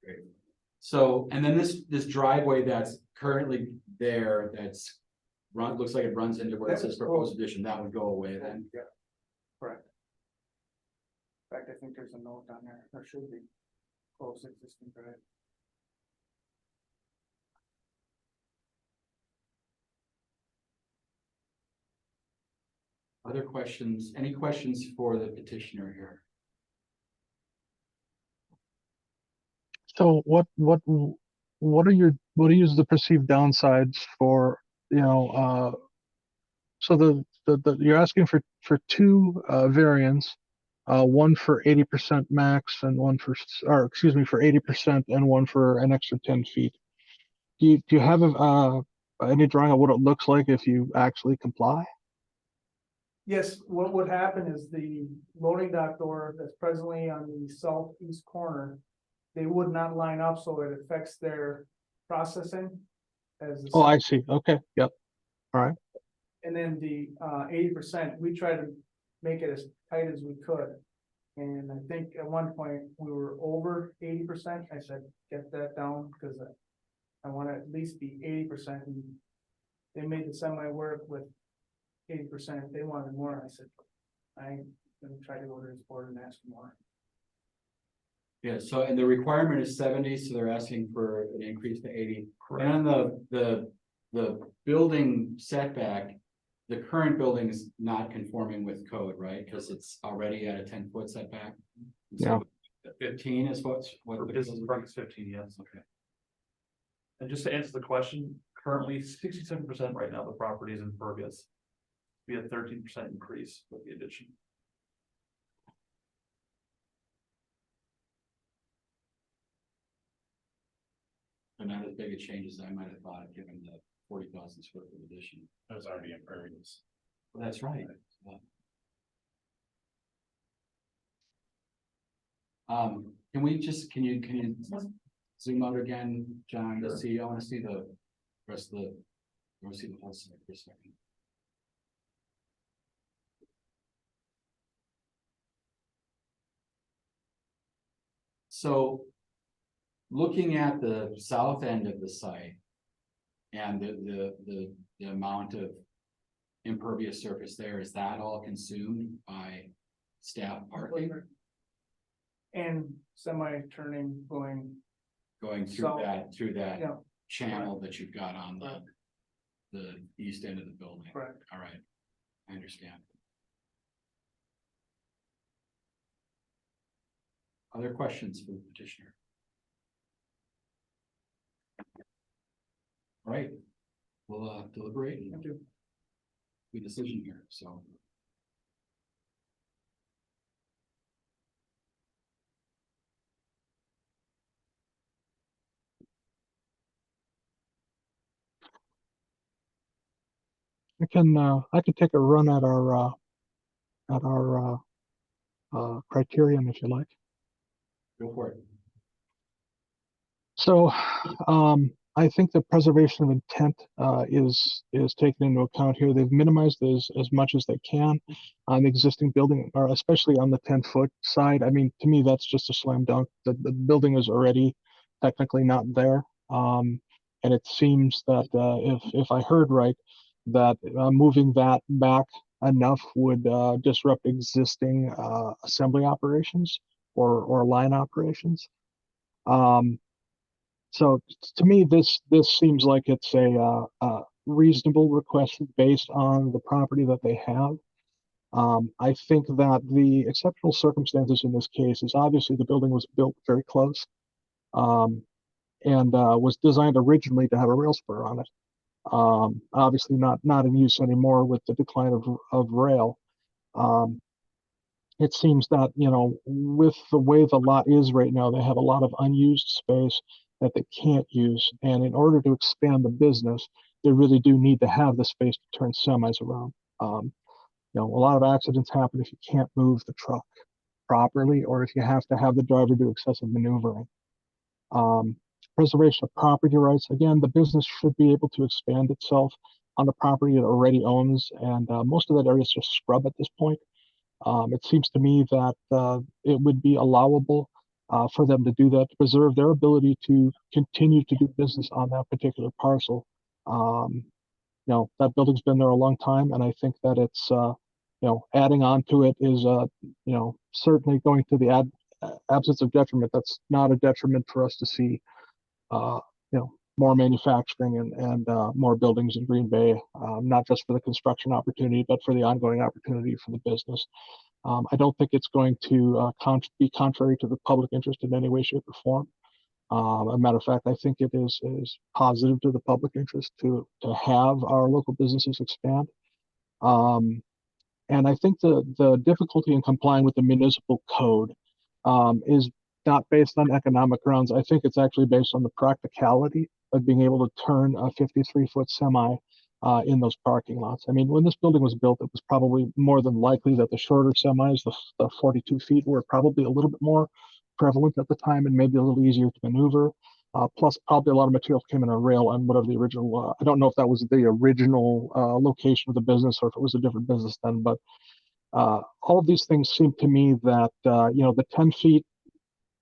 Great. So, and then this driveway that's currently there, that's looks like it runs into where it says proposed addition, that would go away then? Yeah. Correct. In fact, I think there's a note down there, there should be. Close existing drive. Other questions? Any questions for the petitioner here? So what are the perceived downsides for, so the you're asking for two variants, one for 80% max and one for, or excuse me, for 80% and one for an extra 10 feet. Do you have any drawing of what it looks like if you actually comply? Yes, what would happen is the loading dock door that's presently on the southeast corner. They would not line up, so it affects their processing as. the Oh, I see. Okay. Yep. And then the 80%, we try to make it as tight as we could. And I think at one point we were over 80%. I said, get that down because I want to at least be 80%. And they made the semi work with 80%. If they wanted more, I said, I'm gonna try to go to this board and ask for more. Yeah, so, and the requirement is 70, so they're asking for an increase to 80. And on the building setback, the current building is not conforming with code, right? Because it's already at a 10-foot setback. And so 15 is what For the business park is 15, yes. Okay. And just to answer the question, currently 67% right now, the property is impervious. We had 13% increase with the addition. But not as big a change as I might have thought, given the 40,000 square foot addition. That was already impervious. Well, that's right. Can we just, can you zoom out again, John, to see, I want to see the rest of the, I want to see the whole site for a second. So looking at the south end of the site. And the amount of impervious surface there, is that all consumed by staff parking? And semi-turning going, Going So- through that yeah, channel that you've got on Right. the east end of the building? correct. All right, I understand. Other questions for the petitioner? All right, we'll deliberate and Thank you. make a decision here, so. I could take a run at our criterion if you like. Go for it. So, I think the preservation of intent is taken into account here. They've minimized as much as they can on the existing building, or especially on the 10-foot side. I mean, to me, that's just a slam dunk. The building is already technically not there. And it seems that if I heard right, that moving that back enough would disrupt existing assembly operations or line operations. So to me, this seems like it's a reasonable request based on the property that they have. I think that the exceptional circumstances in this case is obviously the building was built very close, and was designed originally to have a rail spur on it. Obviously not in use anymore with the decline of rail. It seems that, you know, with the way the lot is right now, they have a lot of unused space that they can't use. And in order to expand the business, they really do need to have the space to turn semis around. You know, a lot of accidents happen if you can't move the truck properly, or if you have to have the driver do excessive maneuvering. Preservation of property rights. Again, the business should be able to expand itself on the property it already owns. And most of that area is just scrub at this point. It seems to me that it would be allowable for them to do that, to preserve their ability to continue to do business on that particular parcel. You know, that building's been there a long time, and I think that it's, you know, adding on to it is, you know, certainly going to the absence of detriment. That's not a detriment for us to see, you know, more manufacturing and more buildings in Green Bay, not just for the construction opportunity, but for the ongoing opportunity for the business. I don't think it's going to be contrary to the public interest in any way, shape, or form. As a matter of fact, I think it is positive to the public interest to have our local businesses expand. And I think the difficulty in complying with the municipal code is not based on economic grounds. I think it's actually based on the practicality of being able to turn a 53-foot semi in those parking lots. I mean, when this building was built, it was probably more than likely that the shorter semis, the 42 feet, were probably a little bit more prevalent at the time and maybe a little easier to maneuver. Plus, probably a lot of material came in a rail on whatever the original, I don't know if that was the original location of the business or if it was a different business then, but all of these things seem to me that, you know, the 10 feet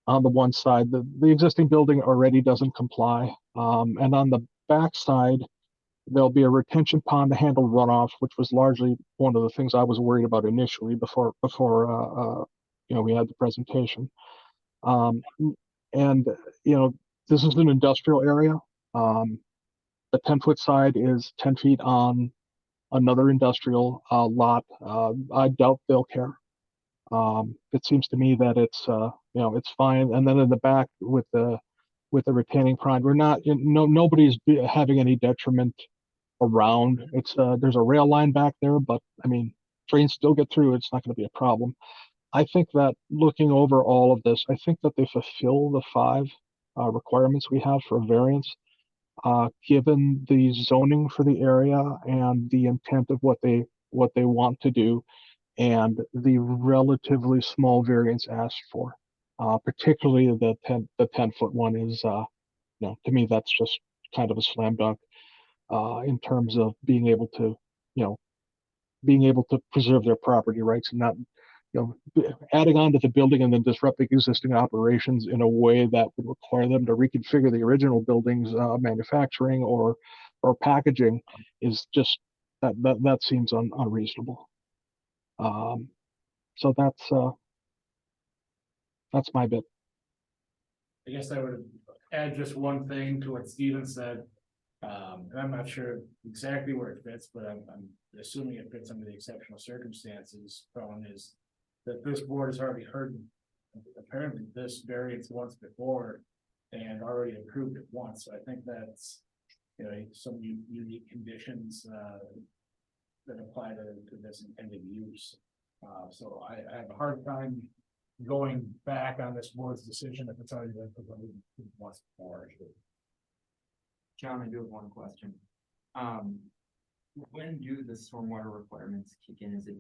on the one side, the existing building already doesn't comply. And on the back side, there'll be a retention pond to handle runoff, which was largely one of the things I was worried about initially before you know, we had the presentation. And you know, this is an industrial area. The 10-foot side is 10 feet on another industrial lot. I doubt they'll care. It seems to me that it's you know, it's fine. And then in the back with the retaining pond, we're not, nobody's having any detriment around. It's there's a rail line back there, but I mean, trains still get through. It's not going to be a problem. I think that looking over all of this, I think that they fulfill the 5 requirements we have for a variance, given the zoning for the area and the intent of what they want to do, and the relatively small variance asked for. Particularly the 10-foot one is, you know, to me that's just kind of a slam dunk in terms of being able to, you know, being able to preserve their property rights and adding on to the building and then disrupting existing operations in a way that would require them to reconfigure the original building's manufacturing or packaging is just that seems unreasonable. So that's my bit. I guess I would add just one thing to what Steven said. And I'm not sure exactly where it fits, but I'm assuming it fits under the exceptional circumstances prong is that this board has already heard apparently this variance once before and already approved it once. So I think that's, you know, some unique conditions that apply to this intended use. So I have a hard time going back on this board's decision if it's already been proposed once before. John, I do have one question. When do the stormwater requirements kick in? Is it,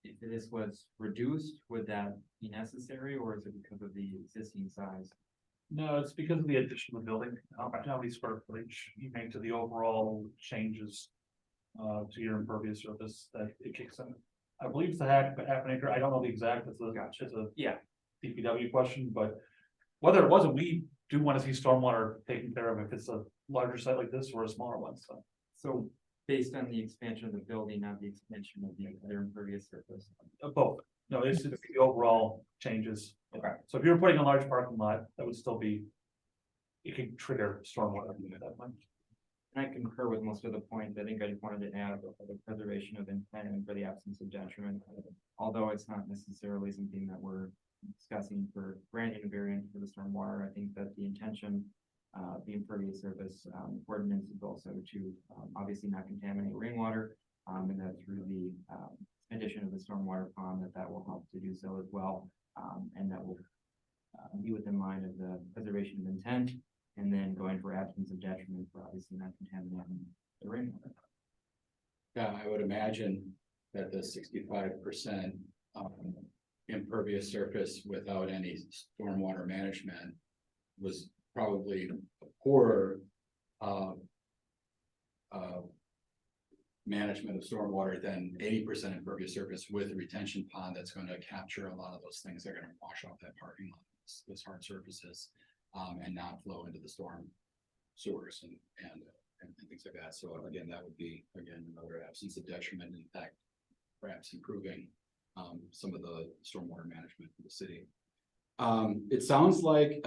if this was reduced, would that be necessary, or is it because of the existing size? No, it's because of the addition of the building, how many square footage you make to the overall changes. To your impervious surface that it kicks in. I believe it's a half an acre. I don't know the exact, it's a Yeah. DPW question, but. Whether it wasn't, we do want to see stormwater taken care of if it's a larger site like this or a smaller one, so. So based on the expansion of the building, not the expansion of the other impervious surface? Both, no, it's the overall changes. Okay. So if you were putting a large parking lot, that would still be. It could trigger stormwater at that point. And I concur with most of the points. I think I just wanted to add the preservation of intent and for the absence of detriment. Although it's not necessarily something that we're discussing for granting a variance for the stormwater, I think that the intention, the impervious surface ordinance is also to obviously not contaminate rainwater, and that through the addition of the stormwater pond, that will help to do so as well, and that will be within line of the preservation of intent. And then going for absence of detriment for obviously not contaminating the rainwater. Yeah, I would imagine that the 65% impervious surface without any stormwater management was probably a poorer management of stormwater than 80% impervious surface with a retention pond that's going to capture a lot of those things. They're going to wash off that parking lot, those hard surfaces. And not flow into the storm sewers and things like that. So again, that would be again another absence of detriment. In fact, perhaps improving some of the stormwater management in the city. It sounds like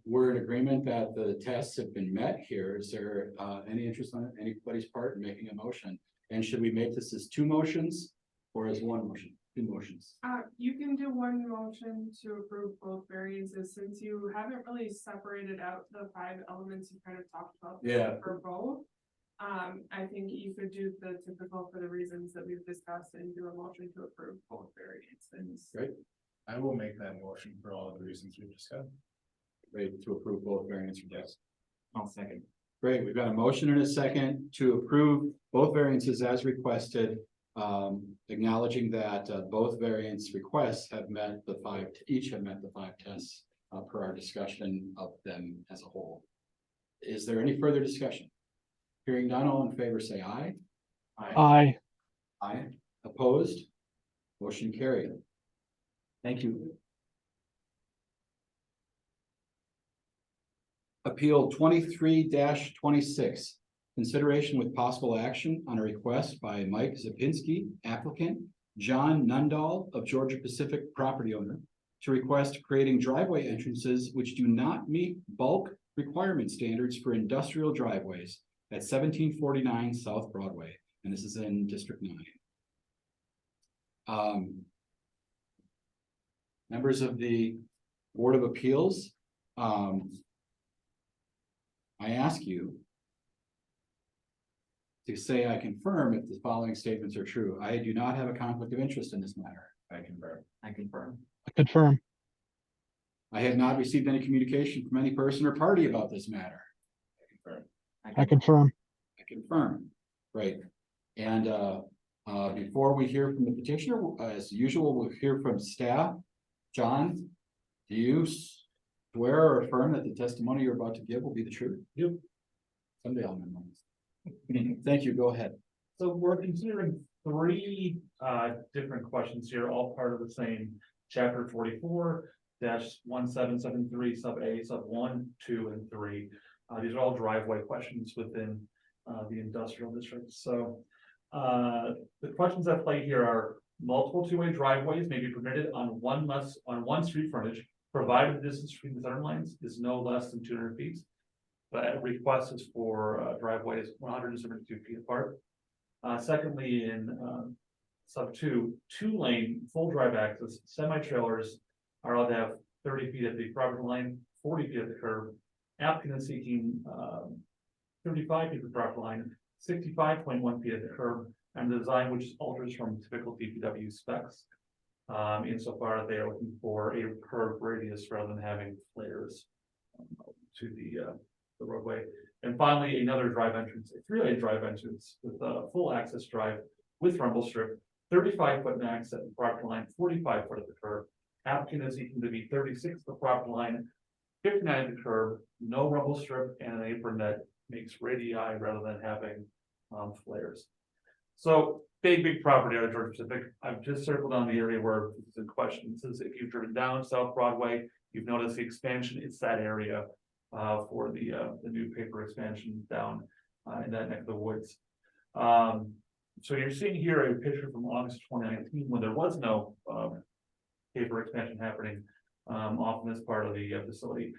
we're in agreement that the tests have been met here. Is there any interest on anybody's part in making a motion? And should we make this as two motions or as one motion? Two motions. You can do one motion to approve both variances, since you haven't really separated out the 5 elements you kind of talked about. Yeah. For both. I think you could do the typical for the reasons that we've discussed and do a motion to approve both variances. Great. I will make that motion for all of the reasons we've discussed. Great, to approve both variances. Yes. I'll second. Great, we've got a motion and a second to approve both variances as requested. Acknowledging that both variance requests have met the each have met the 5 tests per our discussion of them as a whole. Is there any further discussion? Hearing none, all in favor say aye. Aye. Aye. Opposed? Motion carried. Thank you. Appeal 23-26. Consideration with possible action on a request by Mike Zapinski, applicant, John Nundahl of Georgia Pacific property owner, to request creating driveway entrances which do not meet bulk requirement standards for industrial driveways at 1749 South Broadway, and this is in District 9. Members of the Board of Appeals, I ask you to say I confirm if the following statements are true. I do not have a conflict of interest in this matter. I confirm. I confirm. I confirm. I have not received any communication from any person or party about this matter. I confirm. I confirm. I confirm. Right. And before we hear from the petitioner, as usual, we'll hear from staff. John, do you swear or affirm that the testimony you're about to give will be the truth? Yep. Someday I'll memorize. Thank you. Go ahead. So we're considering three different questions here, all part of the same chapter 44-1773 sub A, sub 1, 2, and 3. These are all driveway questions within the industrial district. So the questions at play here are multiple two-way driveways may be permitted on one street frontage, provided the distance between the center lines is no less than 200 feet. But request is for driveways 172 feet apart. Secondly, in sub 2, two-lane full drive access semi-trailers are allowed to have 30 feet at the property line, 40 feet at the curb. Applicant is seeking 35 feet at the property line, 65.1 feet at the curb, and the design which alters from typical DPW specs. Insofar they are looking for a curb radius rather than having flares to the roadway. And finally, another drive entrance, a three-lane drive entrance with a full access drive with rumble strip, 35-foot max at the property line, 45 foot at the curb. Applicant is seeking to be 36 at the property line, 59 at the curb, no rumble strip, and an apron that makes radii rather than having flares. So big property out of Georgia Pacific. I've just circled on the area where this is in question. This is if you've driven down South Broadway, you've noticed the expansion. It's that area for the new paper expansion down in that neck of the woods. So you're seeing here a picture from August 2019 when there was no paper expansion happening off in this part of the facility.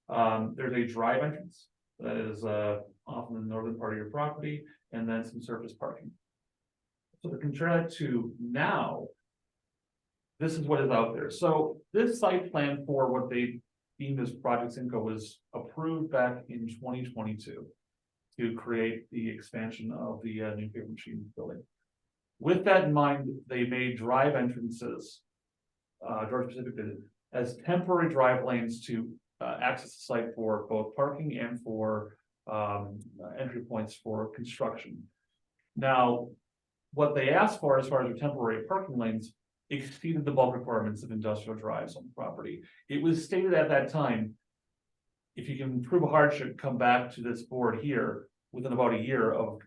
There's a drive entrance that is off in the northern part of your property, and then some surface parking. So to compare that to now, this is what is out there. So this site plan for what they deemed as Project Simcoe was approved back in 2022 to create the expansion of the new paper machine building. With that in mind, they made drive entrances, Georgia Pacific did, as temporary drive lanes to access the site for both parking and for entry points for construction. Now, what they asked for as far as their temporary parking lanes exceeded the bulk requirements of industrial drives on the property. It was stated at that time, if you can prove a hardship, come back to this board here within about a year of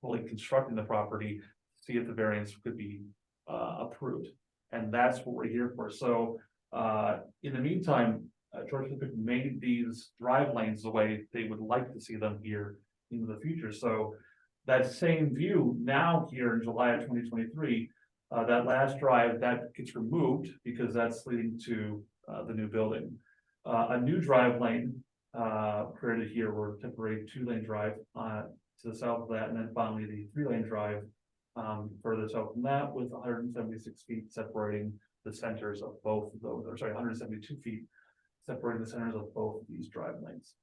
fully constructing the property, see if the variance could be approved. And that's what we're here for. So in the meantime, Georgia Pacific made these drive lanes the way they would like to see them here into the future. So that same view now here in July of 2023, that last drive that gets removed because that's leading to the new building. A new drive lane created here, or temporary 2-lane drive to the south of that, and then finally the 3-lane drive further south from that, with 176 feet separating the centers of both of those, or sorry, 172 feet separating the centers of both of these drive lanes.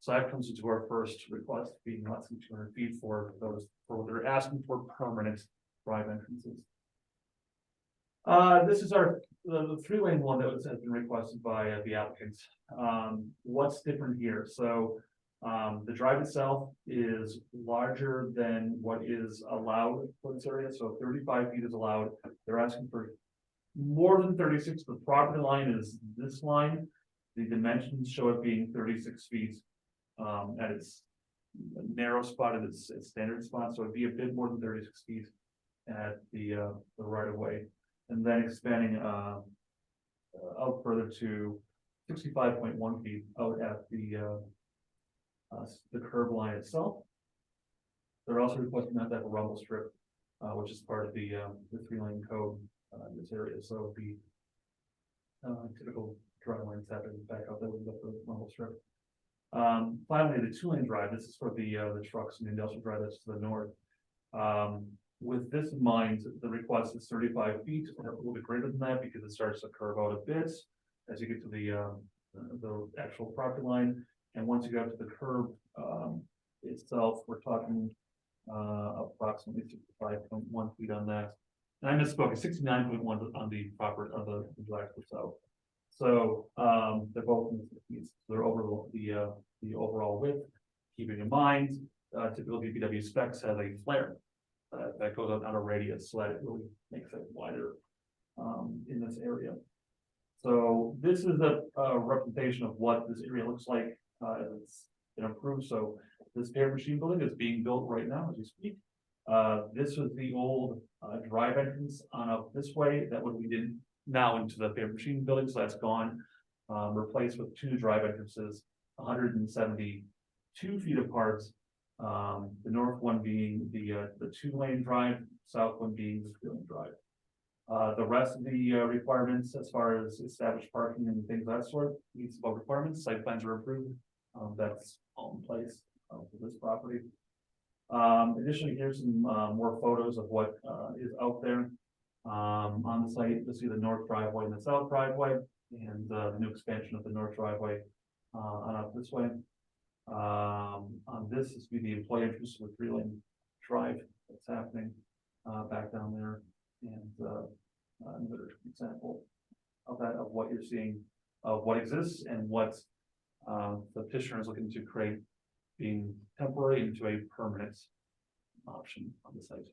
So that comes into our first request, being less than 200 feet for those, for what they're asking for permanent drive entrances. This is the 3-lane one that has been requested by the applicants. What's different here? So the drive itself is larger than what is allowed for this area. So 35 feet is allowed. They're asking for more than 36. The property line is this line. The dimensions show it being 36 feet at its narrow spot, at its standard spot. So it'd be a bit more than 36 feet at the right of way. And then expanding out further to 65.1 feet out at the curb line itself. They're also requesting not to have a rumble strip, which is part of the 3-lane code in this area. So the typical drive lanes have in back out there with the rumble strip. Finally, the 2-lane drive. This is for the trucks and the industrial drive that's to the north. With this in mind, the request is 35 feet, or a little bit greater than that, because it starts to curve out a bit as you get to the actual property line. And once you go to the curb itself, we're talking approximately 65.1 feet on that. And I misspoke, 69.1 on the proper of the drive itself. So they're both in the 60s. They're over the overall width. Keeping in mind, typical DPW specs has a flare that goes out a radius, so that it really makes it wider in this area. So this is a representation of what this area looks like as it's been improved. So this paper machine building is being built right now as we speak. This was the old, drive entrance on up this way, that would lead in now into the paper machine building, so that's gone. Replaced with two drive entrances, 172 feet apart. The north one being the 2-lane drive, south one being the 3-lane drive. The rest of the requirements as far as established parking and things of that sort, meets all requirements, site plans are approved. That's all in place for this property. Additionally, here's some more photos of what is out there. On the site, you'll see the north driveway and the south driveway, and the new expansion of the north driveway on up this way. On this is be the employee entrance with 3-lane drive that's happening back down there, and another example of that, of what you're seeing, of what exists and what the petitioner is looking to create, being temporary into a permanent option on the site.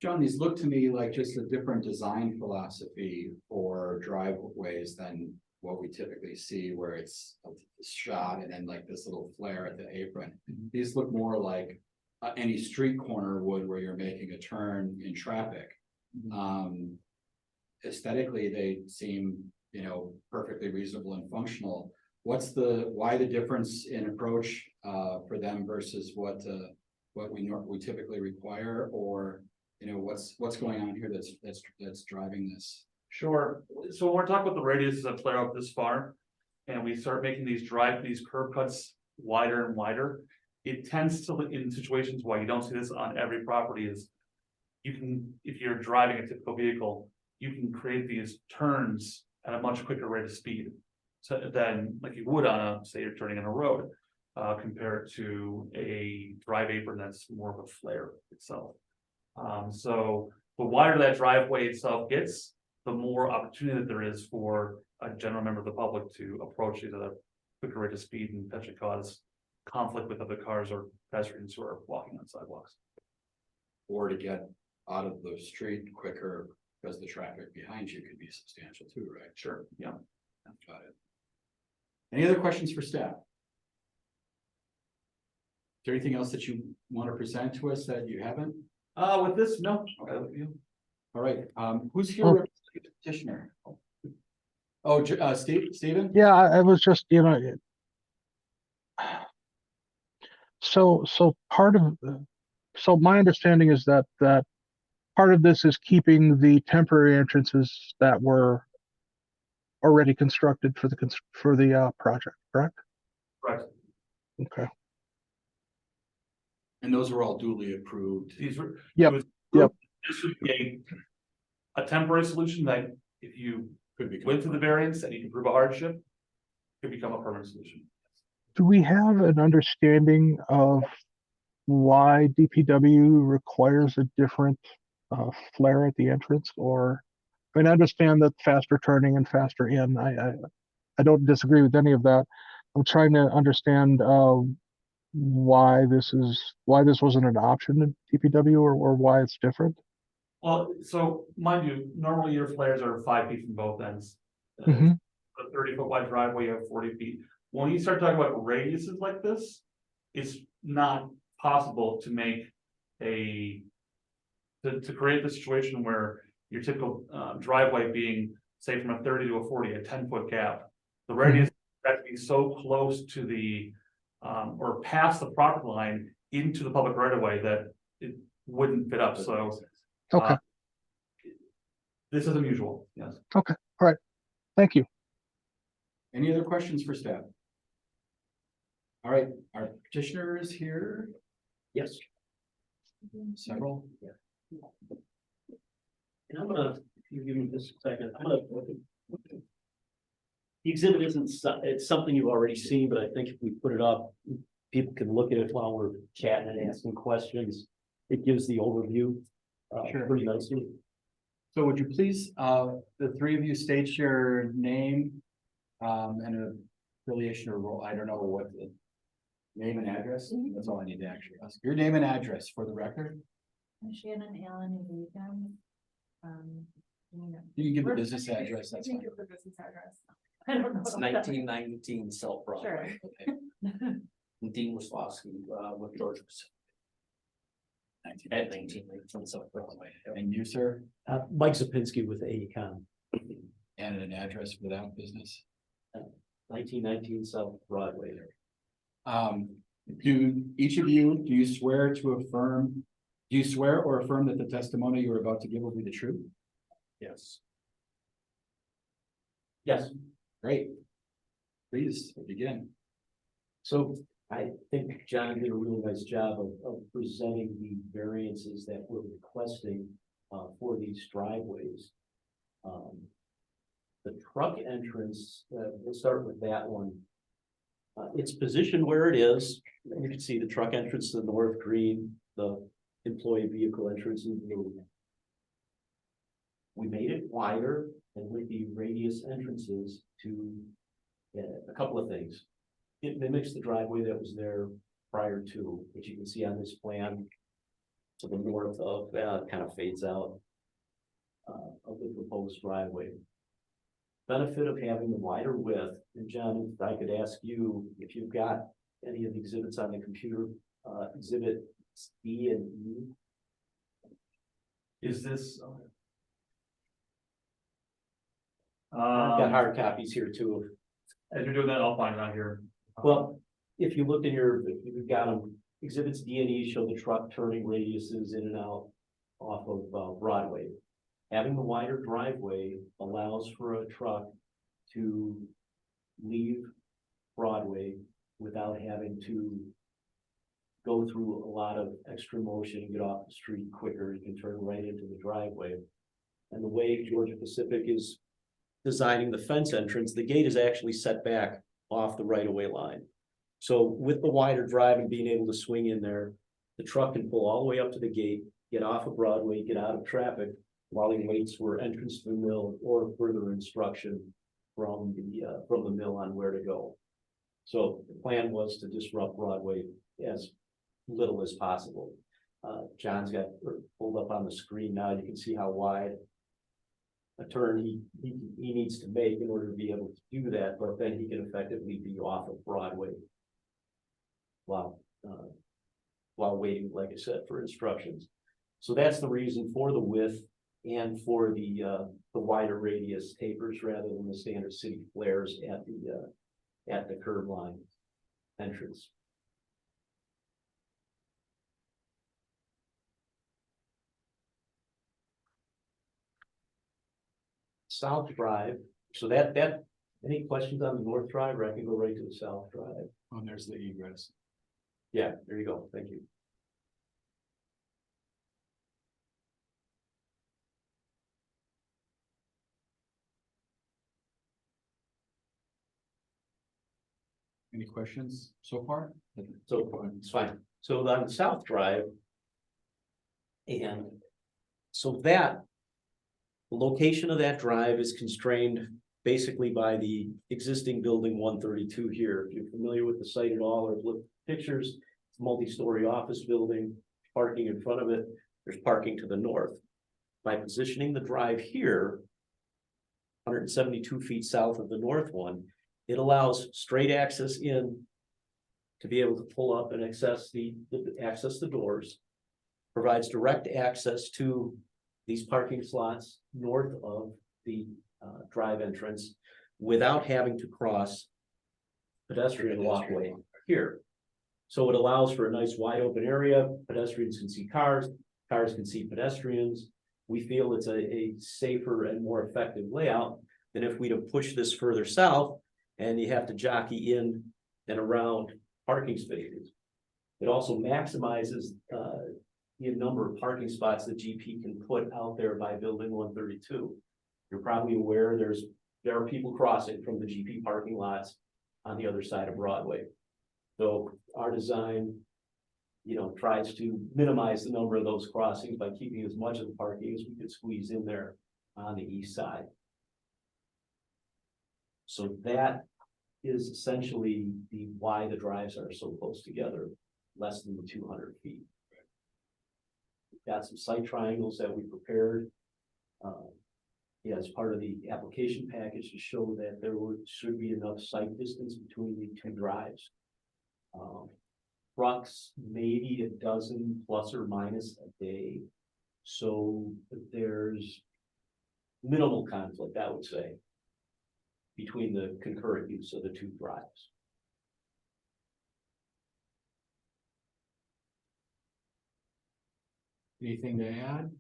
John, these look to me like just a different design philosophy for driveways than what we typically see, where it's shot and then like this little flare at the apron. These look more like any street corner would, where you're making a turn in traffic. Aesthetically, they seem, perfectly reasonable and functional. Why the difference in approach for them versus what we typically require, or what's going on here that's driving this? Sure. So when we're talking about the radiuses that flare out this far, and we start making these curb cuts wider and wider, it tends to, in situations why you don't see this on every property, is you can, if you're driving a typical vehicle, you can create these turns at a much quicker rate of speed. So than like you would on say you're turning on a road, compared to a drive apron that's more of a flare itself. So the wider that driveway itself gets, the more opportunity that there is for a general member of the public to approach it at a quicker rate of speed, and potentially cause conflict with other cars or pedestrians who are walking on sidewalks. Or to get out of the street quicker, because the traffic behind you could be substantial too, right? Sure, yeah. Got it. Any other questions for staff? Is there anything else that you want to present to us that you haven't? With this, no. Okay. All right, who's here Oh. representing the petitioner? Oh, Stephen? Yeah, I was just, so my understanding is that part of this is keeping the temporary entrances that were already constructed for the project, correct? Correct. Okay. And those were all duly approved. These were. Yep, it was- yep. This would be a temporary solution that if you Could be. went through the variance and you can prove a hardship, could become a permanent solution. Do we have an understanding of why DPW requires a different flare at the entrance? Or, I mean, I understand that faster turning and faster in. I don't disagree with any of that. I'm trying to understand why this wasn't an option in DPW, or why it's different. Well, so mind you, normally your flares are 5 feet from both ends. Mhm. A 30-foot wide driveway, you have 40 feet. When you start talking about radiuses like this, it's not possible to make to create the situation where your typical driveway being, say, from a 30 to a 40, a 10-foot gap. The radius has to be so close to the or past the property line into the public right of way that it wouldn't fit up. So Okay. this is unusual, yes. Okay. All right. Thank you. Any other questions for staff? All right, our petitioner is here. Yes, Several. and I'm gonna, if you give me just a second, the exhibit isn't, it's something you've already seen, but I think if we put it up, people can look at it while we're chatting and asking questions. It gives the overview, Sure. pretty nicely. So would you please, the three of you state your name, and affiliation or role, I don't know what the name and address, that's all I need to actually ask. Your name and address for the record. I'm Shannon Allen in Weekend. You can give the business address, that's You can fine. give the business address. I don't know. It's 1919 South Broadway. Sure. Dean Waslowski, with George. At 19, from South Broadway. And you, sir, Mike Zapinski with AECom, and an address for that business? 1919 South Broadway. Do each of you, do you swear or affirm that the testimony you're about to give will be the truth? Yes. Yes. Great. Please begin. So I think John did a really nice job of presenting the variances that we're requesting for these driveways. The truck entrance, we'll start with that one. It's positioned where it is. You can see the truck entrance to the north green, the employee vehicle entrance in blue. We made it wider and with the radius entrances to a couple of things. It mimics the driveway that was there prior to, which you can see on this plan to the north of, kind of fades out of the proposed driveway. Benefit of having the wider width, and John, if I could ask you if you've got any of the exhibits on the computer, exhibit E and E. Is this? I've got hard copies here too. As you're doing that, I'll find it out here. Well, if you looked in your, if you've got them, exhibits D and E show the truck turning radiuses in and out off of Broadway. Having the wider driveway allows for a truck to leave Broadway without having to go through a lot of extra motion and get off the street quicker. You can turn right into the driveway. And the way Georgia Pacific is designing the fence entrance, the gate is actually set back off the right-of-way line. So with the wider drive and being able to swing in there, the truck can pull all the way up to the gate, get off of Broadway, get out of traffic while he waits for entrance to the mill or further instruction from the mill on where to go. So the plan was to disrupt Broadway as little as possible. John's got pulled up on the screen now. You can see how wide a turn he needs to make in order to be able to do that, but then he can effectively be off of Broadway while waiting, like I said, for instructions. So that's the reason for the width and for the wider radius tapers rather than the standard city flares at the curb line entrance. South Drive, so that any questions on the North Drive, or I can go right to the South Drive? Oh, and there's the egress. Yeah, there you go, thank you. Any questions so far? So it's fine. So on the South Drive. And so that the location of that drive is constrained basically by the existing building 132 here. If you're familiar with the site at all or look at pictures, it's a multi-story office building, parking in front of it. There's parking to the north. By positioning the drive here, 172 feet south of the north one, it allows straight access in to be able to pull up and access the doors, provides direct access to these parking slots north of the drive entrance without having to cross pedestrian walkway here. So it allows for a nice wide open area. Pedestrians can see cars, cars can see pedestrians. We feel it's a safer and more effective layout than if we'd have pushed this further south and you have to jockey in and around parking spaces. It also maximizes the number of parking spots that GP can put out there by building 132. You're probably aware there are people crossing from the GP parking lots on the other side of Broadway. So our design, tries to minimize the number of those crossings by keeping as much of the parking as we could squeeze in there on the east side. So that is essentially why the drives are so close together, less than 200 feet. We've got some site triangles that we prepared as part of the application package to show that should be enough site distance between the two drives. trucks, maybe a dozen plus or minus a day. So there's minimal conflict, I would say, between the concurrent use of the two drives. Anything to add?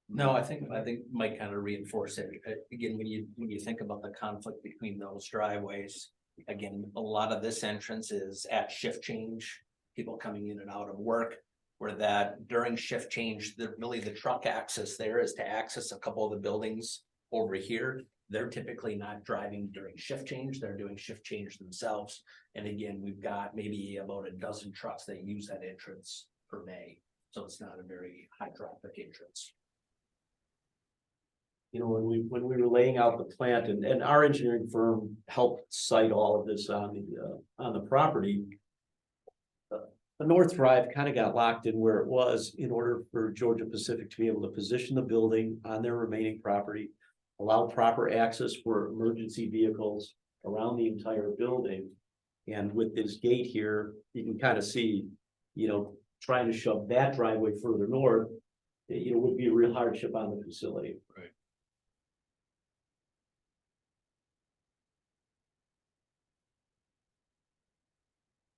No, I think Mike kind of reinforced it. Again, when you think about the conflict between those driveways, again, a lot of this entrance is at shift change, people coming in and out of work. Where that during shift change, the truck access there is to access a couple of the buildings over here. They're typically not driving during shift change, they're doing shift change themselves. And again, we've got maybe about a dozen trucks that use that entrance per day. So it's not a very high traffic entrance. You know, when we were laying out the plant and our engineering firm helped site all of this on the property. The North Drive kind of got locked in where it was in order for Georgia Pacific to be able to position the building on their remaining property, allow proper access for emergency vehicles around the entire building. And with this gate here, you can kind of see, you know, trying to shove that driveway further north, you know, would be a real hardship on the facility. Right.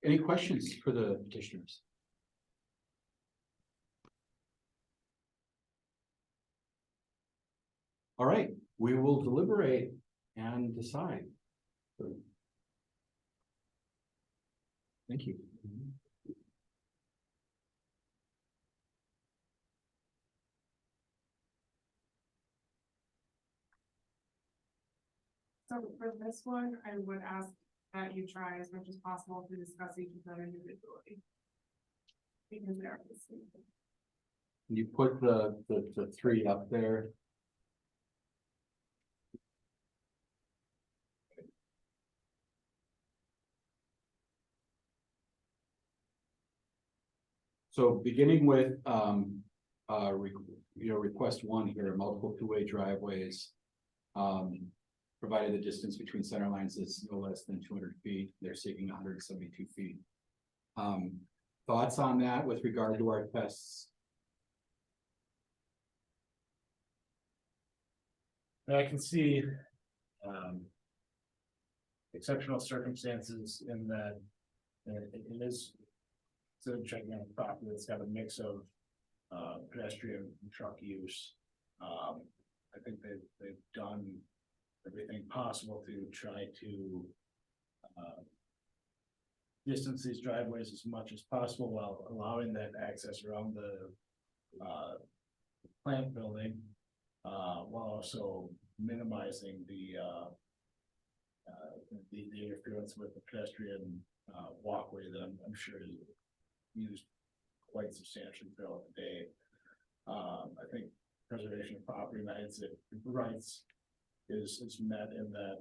Any questions for the petitioners? All right, we will deliberate and decide. Thank you. So for this one, I would ask that you try as much as possible to discuss each of them individually. Because they are the same. You put the three up there. So beginning with, request one here, multiple two-way driveways. Provided the distance between center lines is no less than 200 feet, they're seeking 172 feet. Thoughts on that with regard to our tests? I can see exceptional circumstances in that it is a gigantic property that's got a mix of pedestrian and truck use. I think they've done everything possible to try to distance these driveways as much as possible while allowing that access around the plant building, while also minimizing the interference with the pedestrian walkway that I'm sure is used quite substantially throughout the day. I think preservation of property rights is met in that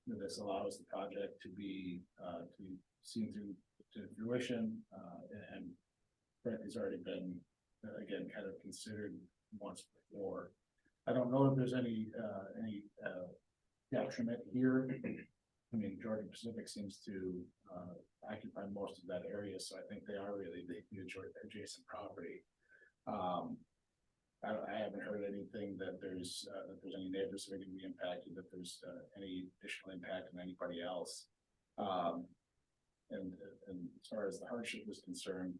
this allows the project to be seen through to fruition, and frankly, it's already been again kind of considered once before. I don't know if there's any detriment here. I mean, Georgia Pacific seems to occupy most of that area, so I think they are really the adjacent property. I haven't heard anything that there's any neighbors that are going to be impacted, that there's any additional impact on anybody else. And as far as the hardship is concerned,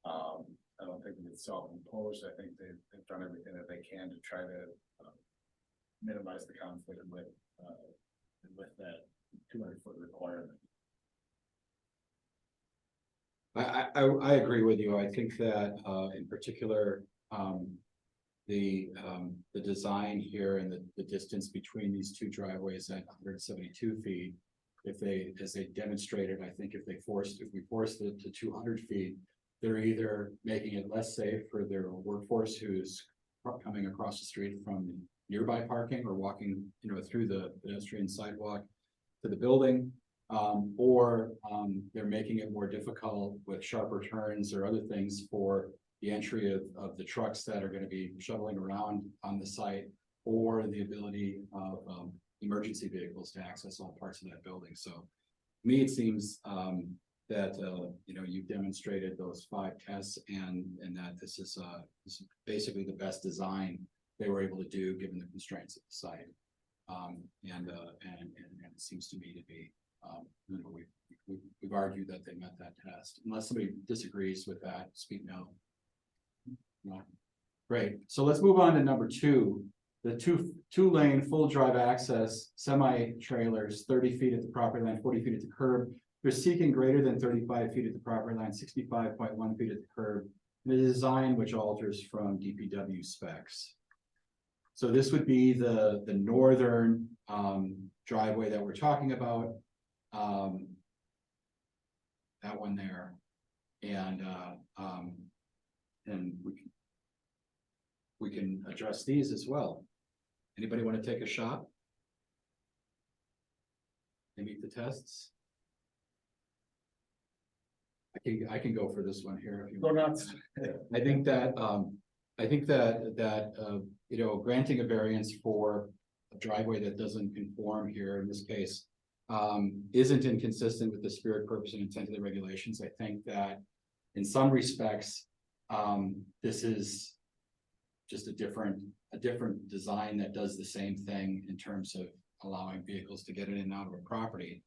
I don't think it's self-imposed. I think they've done everything that they can to try to minimize the conflict with that 200-foot requirement. I agree with you. I think that in particular, the design here and the distance between these two driveways at 172 feet, as they demonstrated, I think if we forced it to 200 feet, they're either making it less safe for their workforce who's coming across the street from nearby parking or walking, through the pedestrian sidewalk to the building, or they're making it more difficult with sharper turns or other things for the entry of the trucks that are going to be shuttling around on the site, or the ability of emergency vehicles to access all parts of that building. So to me, it seems that, you know, you've demonstrated those 5 tests and that this is basically the best design they were able to do, given the constraints of the site. And it seems to me to be, you know, we've argued that they met that test. Unless somebody disagrees with that, speak no. No. Great. So let's move on to number 2. The two lane full drive access semi trailers, 30 feet at the property line, 40 feet at the curb. They're seeking greater than 35 feet at the property line, 65.1 feet at the curb. The design which alters from DPW specs. So this would be the northern driveway that we're talking about. That one there. And we can address these as well. Anybody want to take a shot? They meet the tests. I can go for this one here if you want. Go nuts. I think that you know, granting a variance for a driveway that doesn't conform here in this case isn't inconsistent with the spirit, purpose, and intent of the regulations. I think that in some respects, this is just a different design that does the same thing in terms of allowing vehicles to get in and out of a property.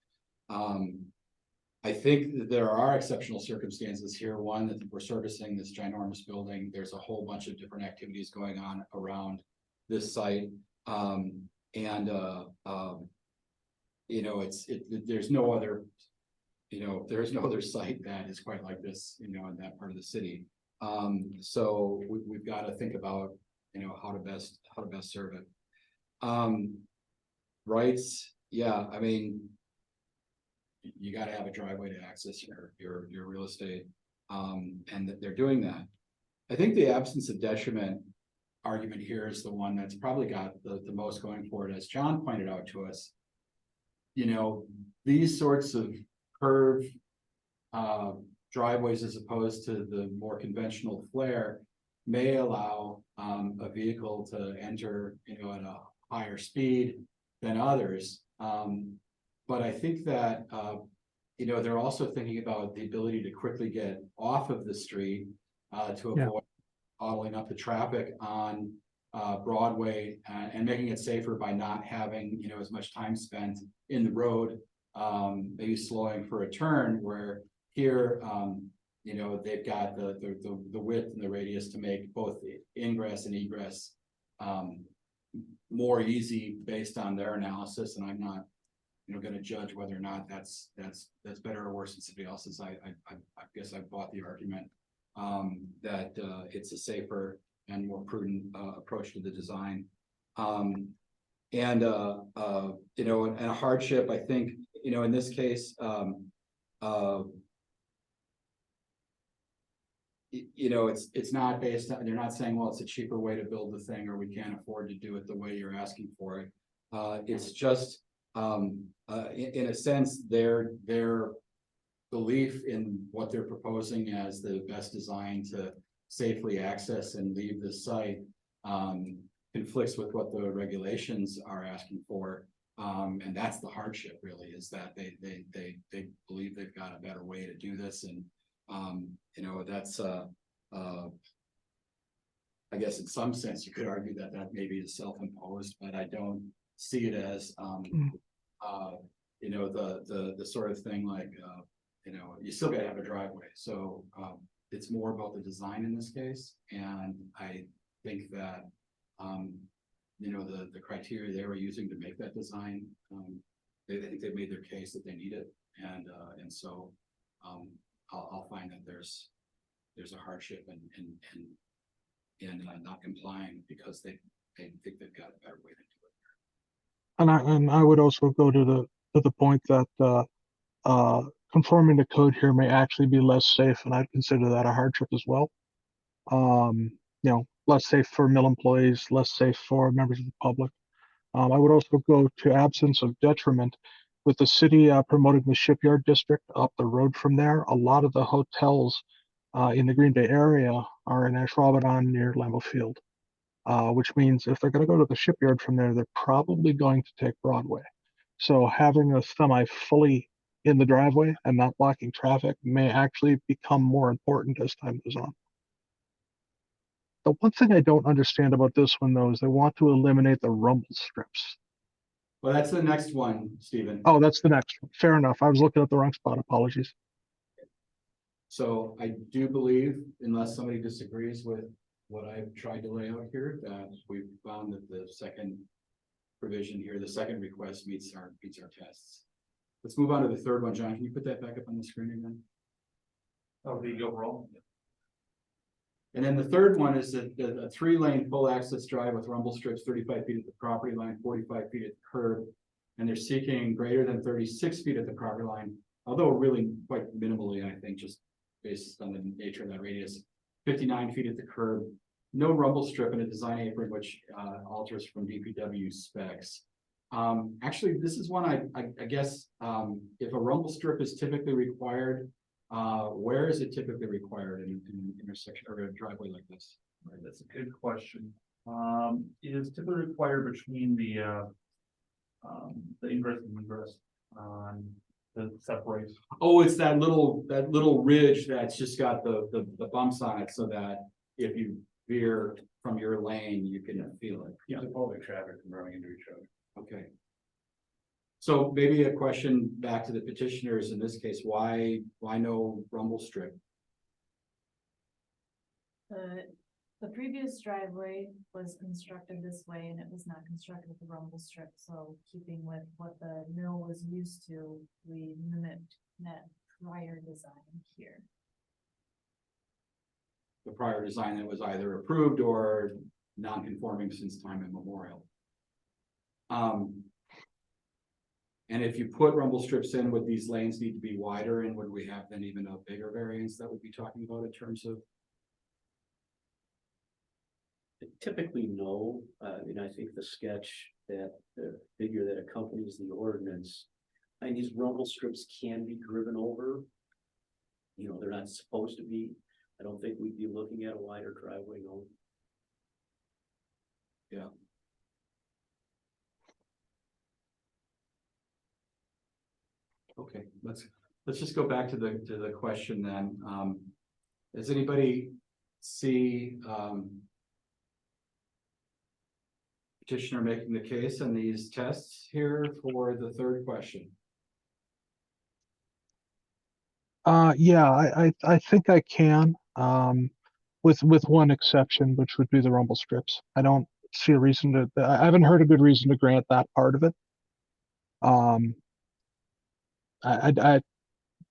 I think that there are exceptional circumstances here. One, that we're servicing this ginormous building. There's a whole bunch of different activities going on around this site. You know, there's no other, you know, there's no other site that is quite like this, you know, in that part of the city. So we've got to think about, you know, how to best serve it. Rights, yeah, I mean, you got to have a driveway to access your real estate, and that they're doing that. I think the absence of detriment argument here is the one that's probably got the most going for it. As John pointed out to us, you know, these sorts of curved driveways, as opposed to the more conventional flare, may allow a vehicle to enter, you know, at a higher speed than others. But I think that, you know, they're also thinking about the ability to quickly get off of the street to avoid bottling up the traffic on Broadway and making it safer by not having, you know, as much time spent in the road, maybe slowing for a turn, where here, you know, they've got the width and the radius to make both the ingress and egress more easy based on their analysis. And I'm not, you know, going to judge whether or not that's better or worse than somebody else's. I guess I bought the argument that it's a safer and more prudent approach to the design. You know, and a hardship, I think, you know, in this case, you know, it's not based on, they're not saying, well, it's a cheaper way to build the thing, or we can't afford to do it the way you're asking for it. It's just, in a sense, their belief in what they're proposing as the best design to safely access and leave the site conflicts with what the regulations are asking for. And that's the hardship, really, is that they believe they've got a better way to do this. And you know, that's I guess in some sense you could argue that maybe is self-imposed, but I don't see it as you know, the sort of thing like you know, you still gotta have a driveway. So it's more about the design in this case. And I think that you know, the criteria they were using to make that design, they think they've made their case that they need it. And so I'll find that there's a hardship in not complying because they think they've got a better way to do it. And I would also go to the point that conforming to code here may actually be less safe, and I'd consider that a hardship as well. You know, less safe for mill employees, less safe for members of the public. I would also go to absence of detriment. With the city promoting the shipyard district up the road from there, a lot of the hotels in the Green Bay area are in Ashwaubenon near Lambeau Field, which means if they're going to go to the shipyard from there, they're probably going to take Broadway. So having a semi fully in the driveway and not blocking traffic may actually become more important as time goes on. The one thing I don't understand about this one though is they want to eliminate the rumble strips. Well, that's the next one, Stephen. Oh, that's the next one. Fair enough. I was looking at the wrong spot. Apologies. So I do believe, unless somebody disagrees with what I've tried to lay out here, that we've found that the second provision here, the second request meets our tests. Let's move on to the third one. John, can you put that back up on the screen again? Oh, the overall. And then the third one is a 3-lane full access drive with rumble strips 35 feet at the property line, 45 feet at the curb. And they're seeking greater than 36 feet at the property line, although really quite minimally, I think, just based on the nature of that radius. 59 feet at the curb, no rumble strip and a design apron, which alters from DPW specs. Actually, this is one I guess if a rumble strip is typically required, where is it typically required in an intersection or a driveway like this? Right, that's a good question. It is typically required between the ingress and egress on the separate. Oh, it's that little ridge that's just got the bumps on it, so that if you veer from your lane, you can feel it. Keep the public traffic from running into each other. Okay. So maybe a question back to the petitioners in this case, why no rumble strip? The previous driveway was constructed this way and it was not constructed with a rumble strip, so keeping with what the mill was used to, we mimicked that prior design here. The prior design that was either approved or non-conforming since time immemorial. And if you put rumble strips in, would these lanes need to be wider, and would we have then even a bigger variance that we'd be talking about in terms of? Typically, no. And I think the sketch that the figure that accompanies the ordinance, and these rumble strips can be driven over. You know, they're not supposed to be. I don't think we'd be looking at a wider driveway, no. Yeah. Okay, let's just go back to the question then. Does anybody see petitioner making the case on these tests here for the third question? Yeah, I think I can, with one exception, which would be the rumble strips. I don't see a reason to, I haven't heard a good reason to grant that part of it. I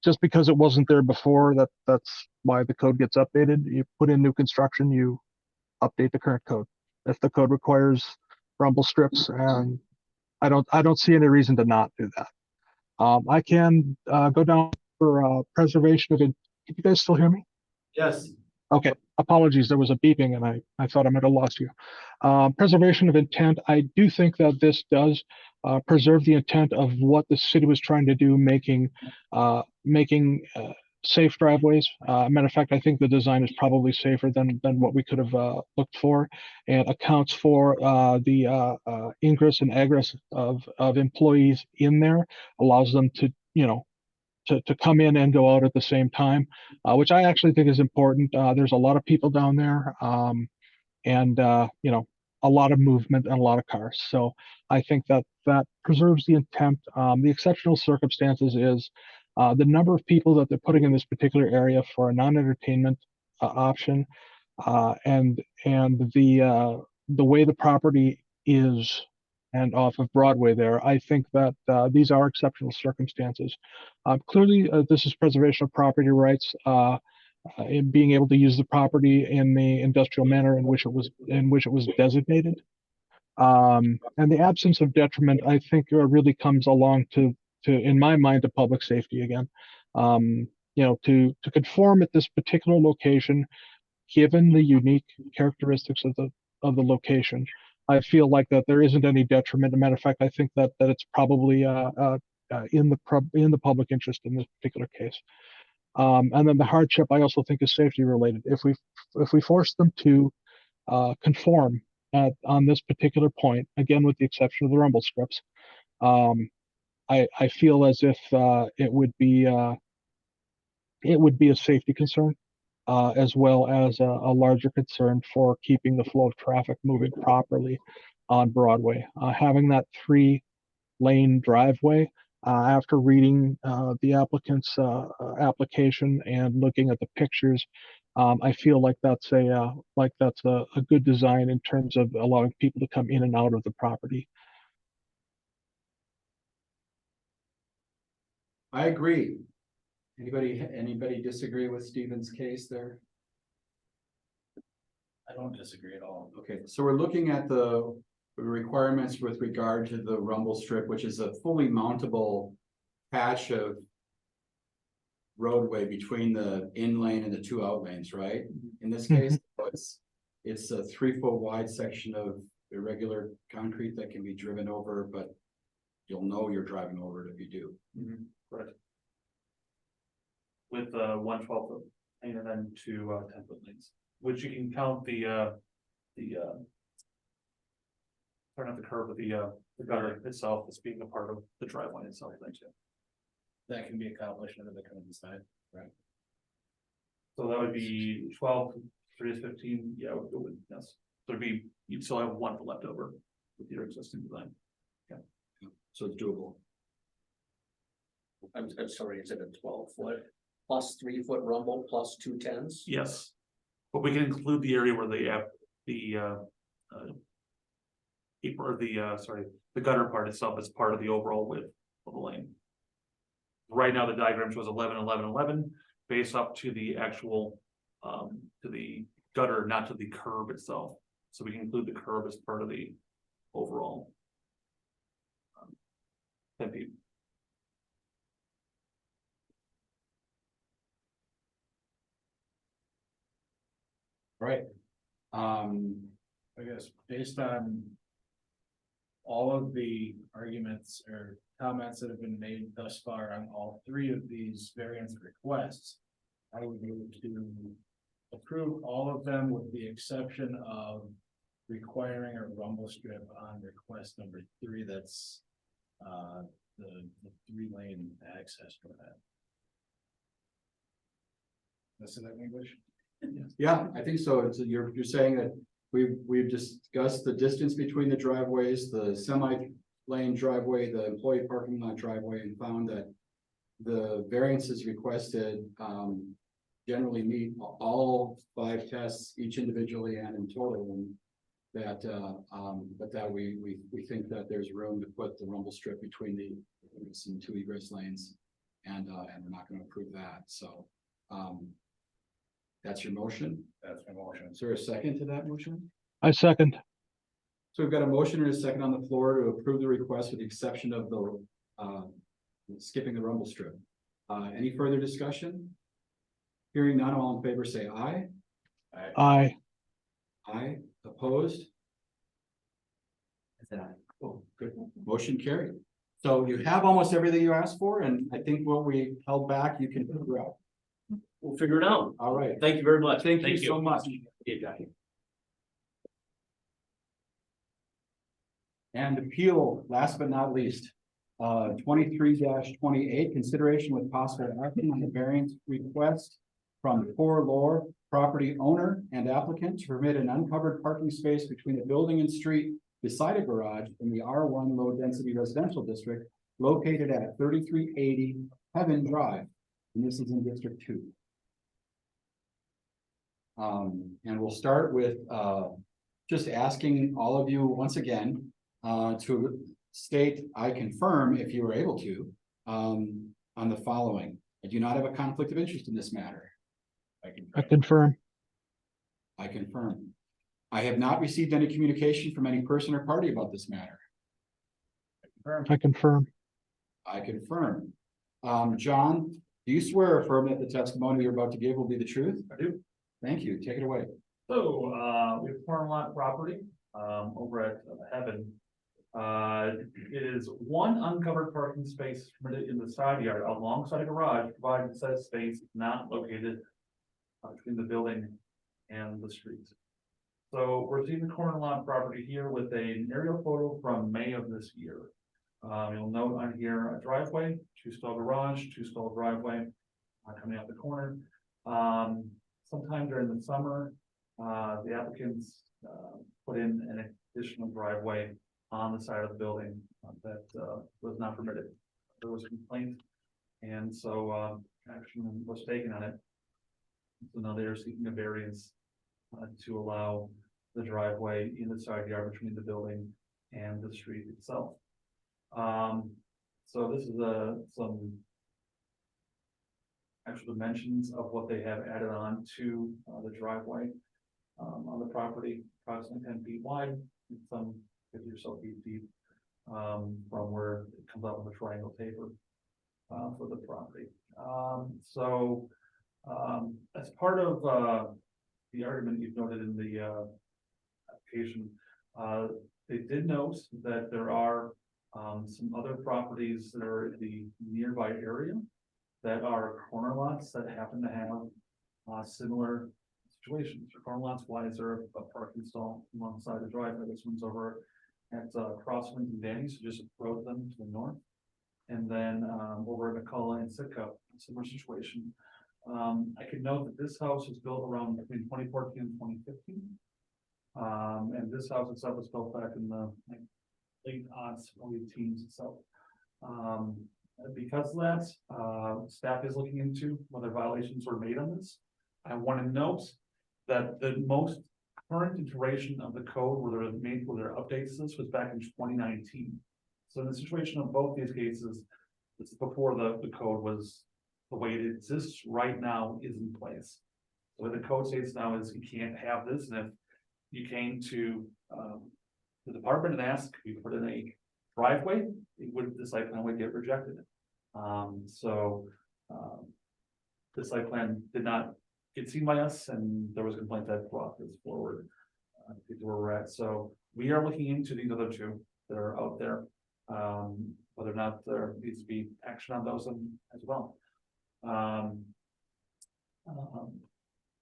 just because it wasn't there before, that's why the code gets updated. You put in new construction, you update the current code. If the code requires rumble strips, and I don't see any reason to not do that. I can go down for preservation of it. Can you guys still hear me? Yes. Okay, apologies, there was a beeping and I thought I might have lost you. Preservation of intent, I do think that this does preserve the intent of what the city was trying to do, making safe driveways. Matter of fact, I think the design is probably safer than what we could have looked for, and accounts for the ingress and egress of employees in there, allows them to, you know, to come in and go out at the same time, which I actually think is important. There's a lot of people down there, and you know, a lot of movement and a lot of cars. So I think that preserves the intent. The exceptional circumstances is the number of people that they're putting in this particular area for a non-entertainment option, and the way the property is and off of Broadway there, I think that these are exceptional circumstances. Clearly, this is preservation of property rights, in being able to use the property in the industrial manner in which it was designated. And the absence of detriment, I think, really comes along to in my mind, to public safety again. You know, to conform at this particular location, given the unique characteristics of the location, I feel like that there isn't any detriment. As a matter of fact, I think that it's probably in the public interest in this particular case. And then the hardship, I also think, is safety related. If we force them to conform on this particular point, again with the exception of the rumble strips, I feel as if it would be a safety concern, as well as a larger concern for keeping the flow of traffic moving properly on Broadway. Having that 3-lane driveway, after reading the applicant's application and looking at the pictures, I feel like that's a good design in terms of allowing people to come in and out of the property. I agree. Anybody disagree with Stephen's case there? I don't disagree at all. Okay, so we're looking at the requirements with regard to the rumble strip, which is a fully mountable patch of roadway between the in lane and the 2 out lanes, right? In this case, it's a 3-foot wide section of irregular concrete that can be driven over, but you'll know you're driving over it if you do. Correct. With 1/12 foot lane and then 2 10-foot lanes, which you can count the turn off the curve of the gutter itself as being a part of the driveway itself, then too. That can be accomplished under the current design, right? So that would be 12, 3 is 15, yeah, it would, yes. So it'd be, you'd still have 1 foot left over with your existing design. So it's doable. I'm sorry, is it a 12-foot plus 3-foot rumble plus 2 10s? Yes, but we can include the area where the gutter part itself is part of the overall width of the lane. Right now, the diagram shows 11, 11, 11, based up to the actual, to the gutter, not to the curb itself. So we can include the curb as part of the overall 10 feet. Right. I guess based on all of the arguments or comments that have been made thus far on all 3 of these variance requests, I would move to approve all of them with the exception of requiring a rumble strip on request number 3. That's the 3-lane access for that. That's in English. Yeah, I think so. It's, you're saying that we've discussed the distance between the driveways, the semi-lane driveway, the employee parking lot driveway, and found that the variances requested generally meet all 5 tests, each individually and in total, and that but that we think that there's room to put the rumble strip between the some 2 egress lanes, and we're not going to approve that. So that's your motion. That's my motion. Is there a second to that motion? I second. So we've got a motion and a second on the floor to approve the request with the exception of the skipping the rumble strip. Any further discussion? Hearing none, all in favor say aye. Aye. Aye. Opposed? I said aye. Oh, good. Motion carried. So you have almost everything you asked for, and I think what we held back, you can figure out. We'll figure it out. All right. Thank you very much. Thank you so much. And appeal, last but not least, 23-28, consideration with possible action on the variance request from Core Lore property owner and applicant to permit an uncovered parking space between the building and street beside a garage in the R1 low density residential district located at 3380 Heaven Drive. And this is in District 2. And we'll start with just asking all of you once again to state, I confirm, if you were able to, on the following. I do not have a conflict of interest in this matter. I confirm. I confirm. I have not received any communication from any person or party about this matter. I confirm. I confirm. John, do you swear or affirm that the testimony you're about to give will be the truth? I do. Thank you. Take it away. So, we have corner lot property, over at Heaven. It is 1 uncovered parking space permitted in the side yard alongside a garage, provided said space not located between the building and the street. So we're seeing the corner lot property here with an aerial photo from May of this year. You'll note on here a driveway, 2-stall garage, 2-stall driveway, coming out the corner. Sometime during the summer, the applicants, put in an additional driveway on the side of the building that, was not permitted. There was a complaint, and so, action was taken on it. So now they're seeking a variance, to allow the driveway in the side yard between the building and the street itself. So this is some actual dimensions of what they have added on to the driveway on the property, approximately 10 feet wide, and some 50 or so feet deep, from where it comes out with a triangle taper for the property. As part of the argument you've noted in the application, they did note that there are some other properties that are in the nearby area that are corner lots that happen to have similar situations. For corner lots, why is there a parking stall alongside the driveway? This one's over at Crosswinds and Danny, so just approach them to the north. And then over at McCullough and Sitka, similar situation. I could note that this house was built around between 2014 and 2015. And this house itself was built back in the late aughts, early teens itself. Because of that, staff is looking into whether violations were made on this. I want to note that the most current iteration of the code where there are updates to this was back in 2019. So in the situation of both these cases, this is before the code was the way it exists right now is in place. So what the code states now is you can't have this, and if you came to the department and asked, could we put in a driveway, the site plan would get rejected. The site plan did not get seen by us, and there was a complaint that brought this forward to where we're at. So we are looking into these other two that are out there, whether or not there needs to be action on those as well.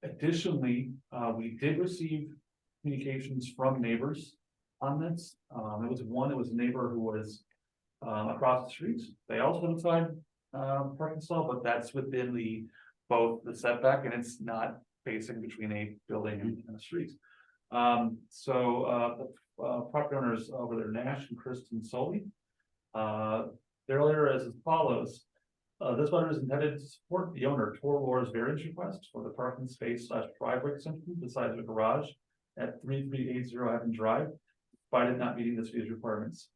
Additionally, we did receive communications from neighbors on this. It was a neighbor who was across the street. They also notified parking stall, but that's within both the setback, and it's not facing between a building and a street. The property owners over there, Nash and Kristen Soley, their letter is as follows. This letter is intended to support the owner, Tor Lore's variance request for the parking space / driveway extension beside the garage at 3380 Evans Drive, despite not meeting the city's requirements.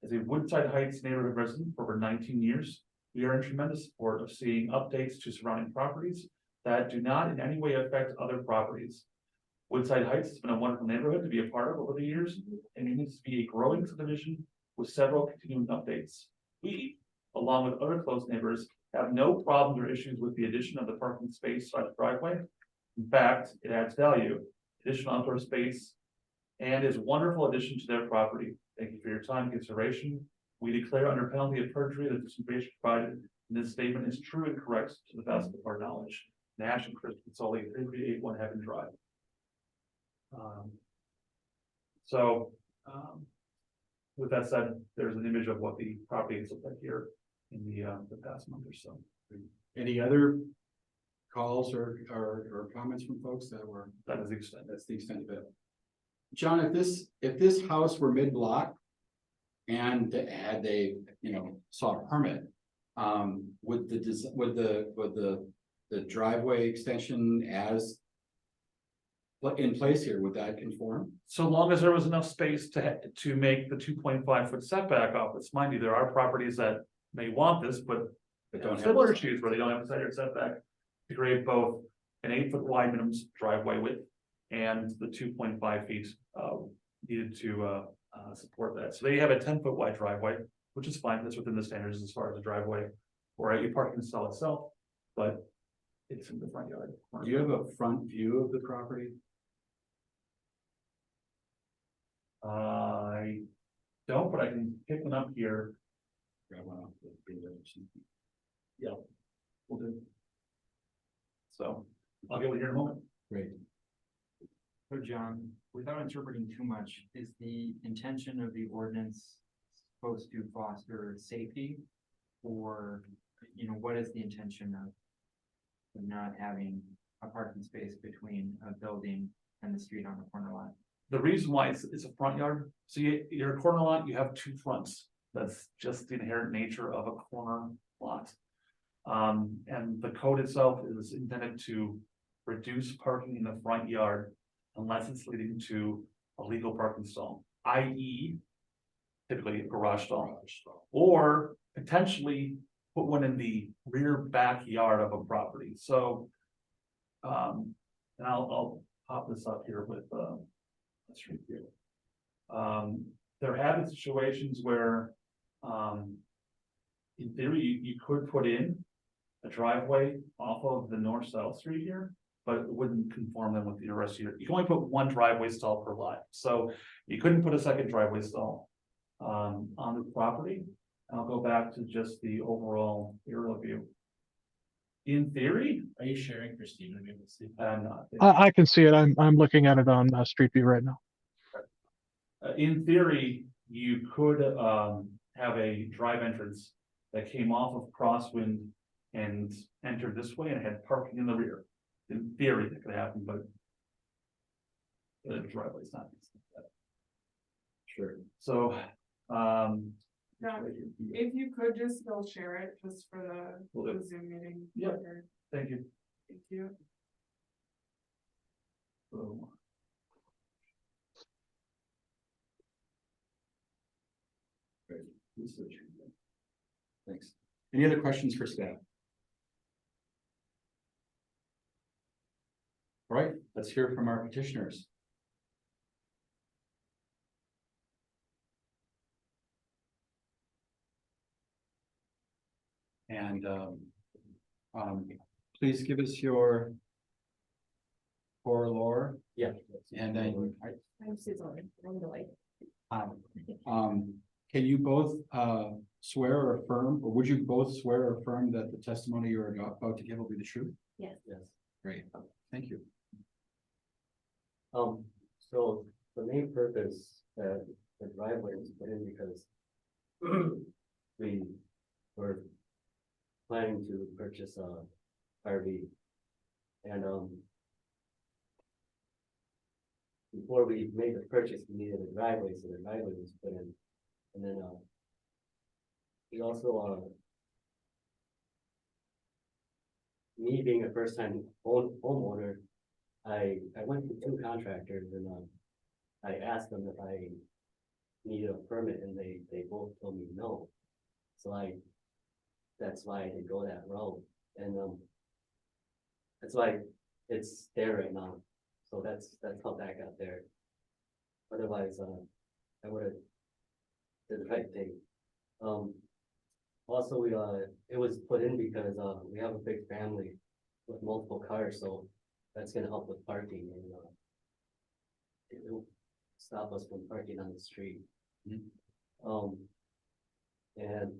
As a Woodside Heights neighborhood resident for over 19 years, we are in tremendous support of seeing updates to surrounding properties that do not in any way affect other properties. Woodside Heights has been a wonderful neighborhood to be a part of over the years, and it needs to be a growing subdivision with several continuing updates. We, along with other close neighbors, have no problems or issues with the addition of the parking space / driveway. In fact, it adds value, additional outdoor space, and is a wonderful addition to their property. Thank you for your time and consideration. We declare under penalty of perjury that this information provided in this statement is true and correct to the best of our knowledge. Nash and Kristen Soley, 3381 Heaven Drive. With that said, there's an image of what the property has looked like here in the past month or so. Any other calls or comments from folks that were? That is the extent. That's the extent of it. John, if this house were mid-block and they saw a permit, would the driveway extension as in place here, would that conform? So long as there was enough space to make the 2.5 foot setback off, it's mind you, there are properties that may want this, but Don't have similar issues where they don't have a side yard setback to create both an 8 foot wide minimum driveway width and the 2.5 feet needed to support that. So they have a 10 foot wide driveway, which is fine. That's within the standards as far as the driveway or a parking stall itself, but it's in the front yard. Do you have a front view of the property? I don't, but I can pick one up here. Grab one off the video or something. Yeah, we'll do. So I'll get one here in a moment. Great. So John, without interpreting too much, is the intention of the ordinance supposed to foster safety? Or, you know, what is the intention of not having a parking space between a building and the street on the corner lot? The reason why it's a front yard, so your corner lot, you have two fronts. That's just the inherent nature of a corner lot. And the code itself is intended to reduce parking in the front yard unless it's leading to a legal parking stall, i.e. typically a garage stall, or potentially put one in the rear backyard of a property, so. And I'll pop this up here with, let's review. There have been situations where, in theory, you could put in a driveway off of the north-south street here, but it wouldn't conform them with the rest of your, you can only put one driveway stall per lot, so you couldn't put a second driveway stall on the property. I'll go back to just the overall aerial view. In theory, Are you sharing, Christine? Let me see. I'm not. I can see it. I'm looking at it on Street View right now. In theory, you could have a drive entrance that came off of Crosswind and entered this way and had parking in the rear. In theory, that could happen, but the driveway's not. Sure. So, Now, if you could just still share it, just for Will do. the Zoom meeting. Yep. record. thank you. Thank you. So, great. Research. Thanks. Any other questions for staff? All right, let's hear from our petitioners. And please give us your core lore, Yeah. and then I'm Suzanne, I'm the white. can you both swear or affirm, or would you both swear or affirm that the testimony you're about to give will be the truth? Yes. Yes. Great, thank you. So the main purpose that the driveway was put in because we were planning to purchase a RV. And before we made the purchase, we needed a driveway, so the driveway was put in. And then we also me being a first time homeowner, I went to two contractors and I asked them if I needed a permit and they both told me no. So that's why I didn't go that route, and that's why it's there right now. So that's how that got there. Otherwise, I would have did the right thing. Also, it was put in because we have a big family with multiple cars, so that's gonna help with parking and it'll stop us from parking on the street. And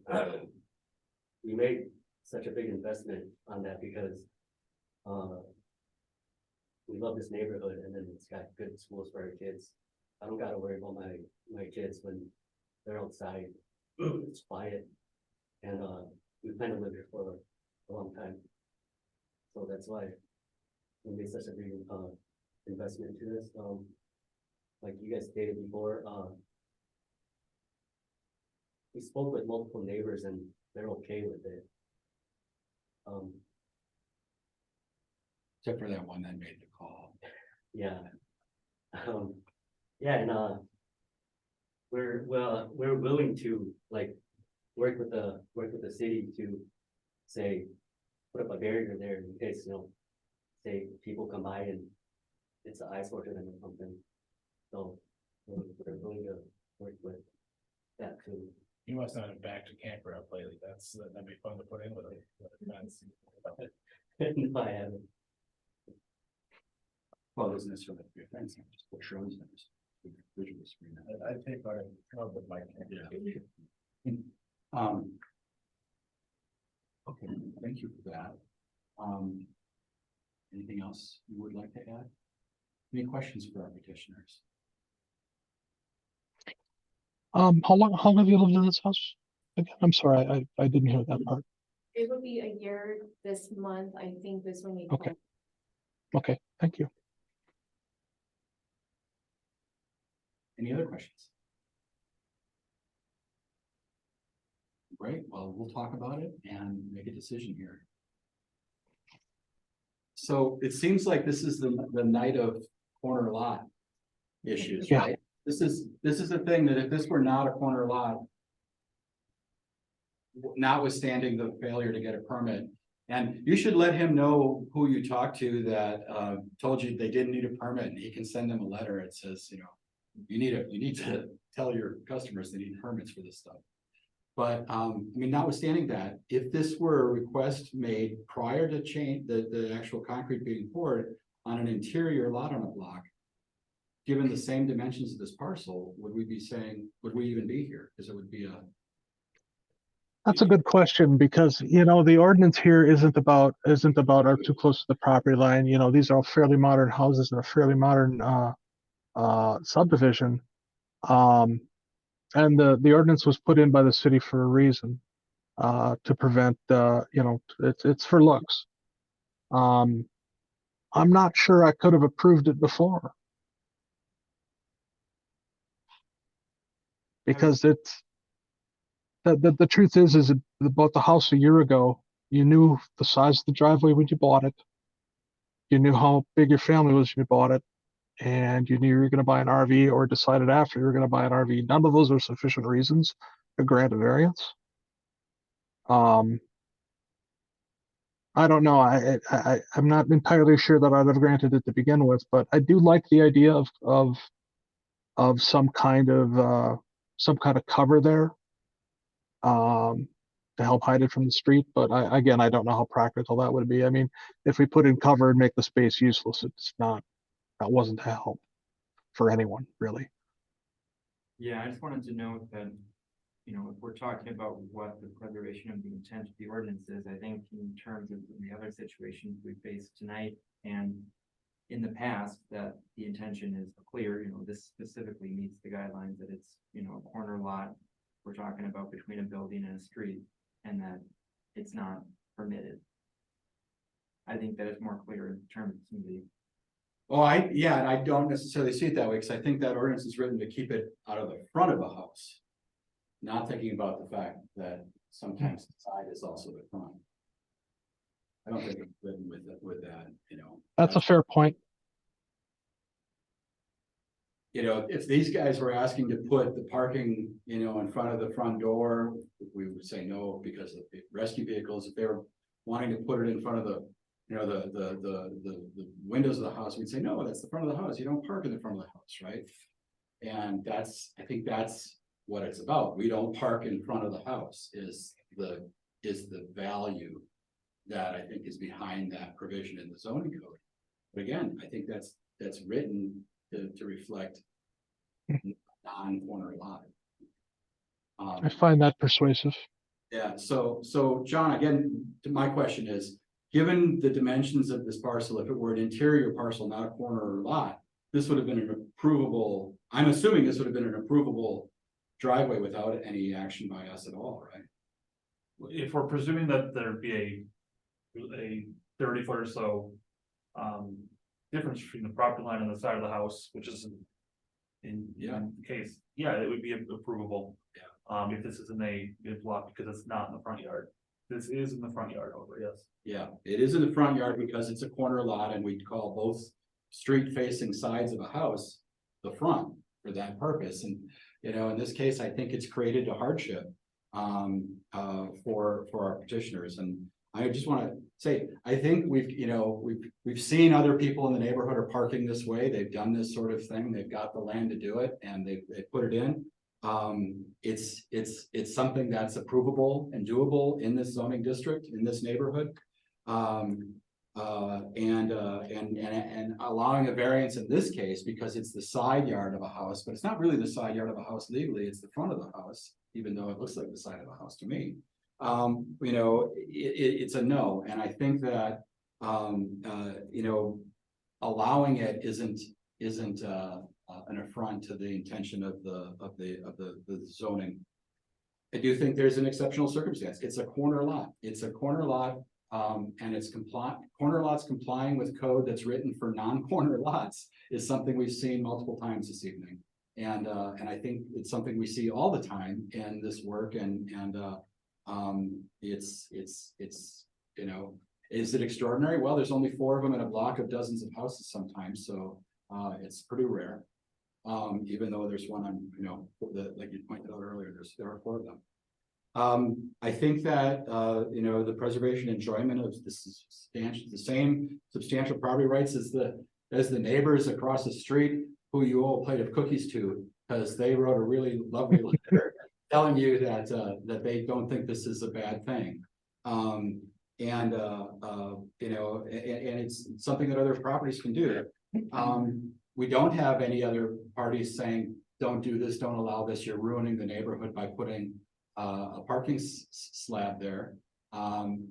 we made such a big investment on that because we love this neighborhood, and then it's got good schools for our kids. I don't gotta worry about my kids when they're outside. It's quiet, and we plan to live here for a long time. So that's why we made such a big investment into this. Like you guys stated before, we spoke with multiple neighbors and they're okay with it. Except for that one that made the call. Yeah. Yeah, and we're willing to like work with the city to say put up a barrier there in case, you know, say people come by and it's an eyesore to them or something. So we're willing to work with that too. You must not have backed a camper up lately. That'd be fun to put in with a fence. No, I haven't. Well, it doesn't necessarily have to be a fence, just put shrubs in it. Visual screen. I'd take part of with my camper. Okay, thank you for that. Anything else you would like to add? Any questions for our petitioners? How long have you lived in this house? Again, I'm sorry, I didn't hear that part. It would be a year this month, I think this when you. Okay. Okay, thank you. Any other questions? Great, well, we'll talk about it and make a decision here. So it seems like this is the night of corner lot issues, Yeah. right? This is the thing that if this were not a corner lot, notwithstanding the failure to get a permit, and you should let him know who you talked to that told you they didn't need a permit, and he can send them a letter. It says, you know, you need to tell your customers they need permits for this stuff. But I mean, notwithstanding that, if this were a request made prior to change the actual concrete being poured on an interior lot on a block, given the same dimensions of this parcel, would we be saying, would we even be here? Because it would be a. That's a good question because, you know, the ordinance here isn't about are too close to the property line. You know, these are all fairly modern houses and a fairly modern subdivision. And the ordinance was put in by the city for a reason, to prevent, you know, it's for looks. I'm not sure I could have approved it before. Because it's, the truth is about the house a year ago, you knew the size of the driveway when you bought it. You knew how big your family was when you bought it. And you knew you were going to buy an RV or decided after you were going to buy an RV. None of those are sufficient reasons to grant a variance. I don't know. I'm not entirely sure that I'd have granted it to begin with, but I do like the idea of some kind of cover there, to help hide it from the street. But I don't know how practical that would be. I mean, if we put in cover and make the space useless, that wasn't to help for anyone, really. Yeah, I just wanted to note that, you know, if we're talking about what the preservation of the intent of the ordinance is, I think in terms of the other situations we faced tonight and in the past, that the intention is clear, you know, this specifically meets the guidelines that it's, you know, a corner lot we're talking about between a building and a street, and that it's not permitted. I think that is more clear in terms of some of the. Oh, and I don't necessarily see it that way, because I think that ordinance is written to keep it out of the front of a house. Not thinking about the fact that sometimes the side is also the front. I don't think it's written with that, you know. That's a fair point. You know, if these guys were asking to put the parking, you know, in front of the front door, we would say no, because of the rescue vehicles. If they were wanting to put it in front of the, you know, the windows of the house, we'd say, no, that's the front of the house. You don't park in the front of the house, right? And I think that's what it's about. We don't park in front of the house is the value that I think is behind that provision in the zoning code. But again, I think that's written to reflect non-corner lot. I find that persuasive. Yeah, so John, again, my question is, given the dimensions of this parcel, if it were an interior parcel, not a corner lot, this would have been an approvable, I'm assuming this would have been an approvable driveway without any action by us at all, right? If we're presuming that there'd be a 30-foot or so difference between the property line and the side of the house, which is in the case, yeah, it would be approvable. If this is in a block, because it's not in the front yard. This is in the front yard over, yes. Yeah, it is in the front yard because it's a corner lot, and we'd call both street facing sides of a house the front for that purpose. And, you know, in this case, I think it's created a hardship for our petitioners. And I just want to say, I think we've seen other people in the neighborhood are parking this way. They've done this sort of thing. They've got the land to do it, and they put it in. It's something that's approvable and doable in this zoning district, in this neighborhood. And allowing a variance in this case, because it's the side yard of a house, but it's not really the side yard of a house legally, it's the front of the house, even though it looks like the side of a house to me. You know, it's a no, and I think that you know, allowing it isn't an affront to the intention of the zoning. I do think there's an exceptional circumstance. It's a corner lot. It's a corner lot. And it's corner lots complying with code that's written for non-corner lots is something we've seen multiple times this evening. And I think it's something we see all the time in this work and it's, you know, is it extraordinary? Well, there's only 4 of them in a block of dozens of houses sometimes, so it's pretty rare. Even though there's one on, you know, like you pointed out earlier, there are 4 of them. I think that, you know, the preservation enjoyment of this the same substantial property rights as the neighbors across the street who you owe a plate of cookies to, because they wrote a really lovely letter telling you that, that they don't think this is a bad thing. You know, and it's something that other properties can do. We don't have any other parties saying, don't do this, don't allow this, you're ruining the neighborhood by putting a parking slab there.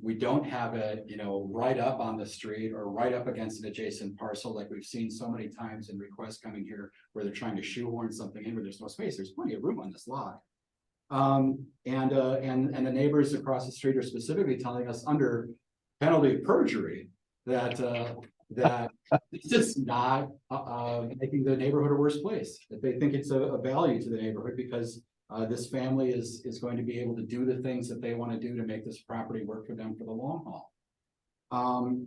We don't have it, you know, right up on the street or right up against an adjacent parcel like we've seen so many times in requests coming here where they're trying to shoehorn something in where there's no space. There's plenty of room on this lot. And the neighbors across the street are specifically telling us under penalty of perjury that that this is not making the neighborhood a worse place. That they think it's a value to the neighborhood because this family is going to be able to do the things that they want to do to make this property work for them for the long haul.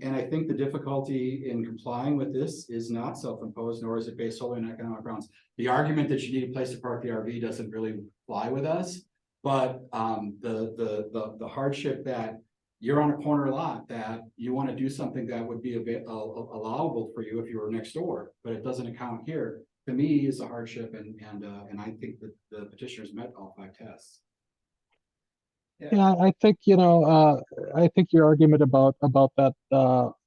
And I think the difficulty in complying with this is not self-imposed, nor is it based solely on economic grounds. The argument that you need a place to park the RV doesn't really fly with us, but the hardship that you're on a corner lot that you want to do something that would be allowable for you if you were next door, but it doesn't account here. To me, is a hardship, and I think that the petitioners met all 5 tests. Yeah, I think, you know, I think your argument about that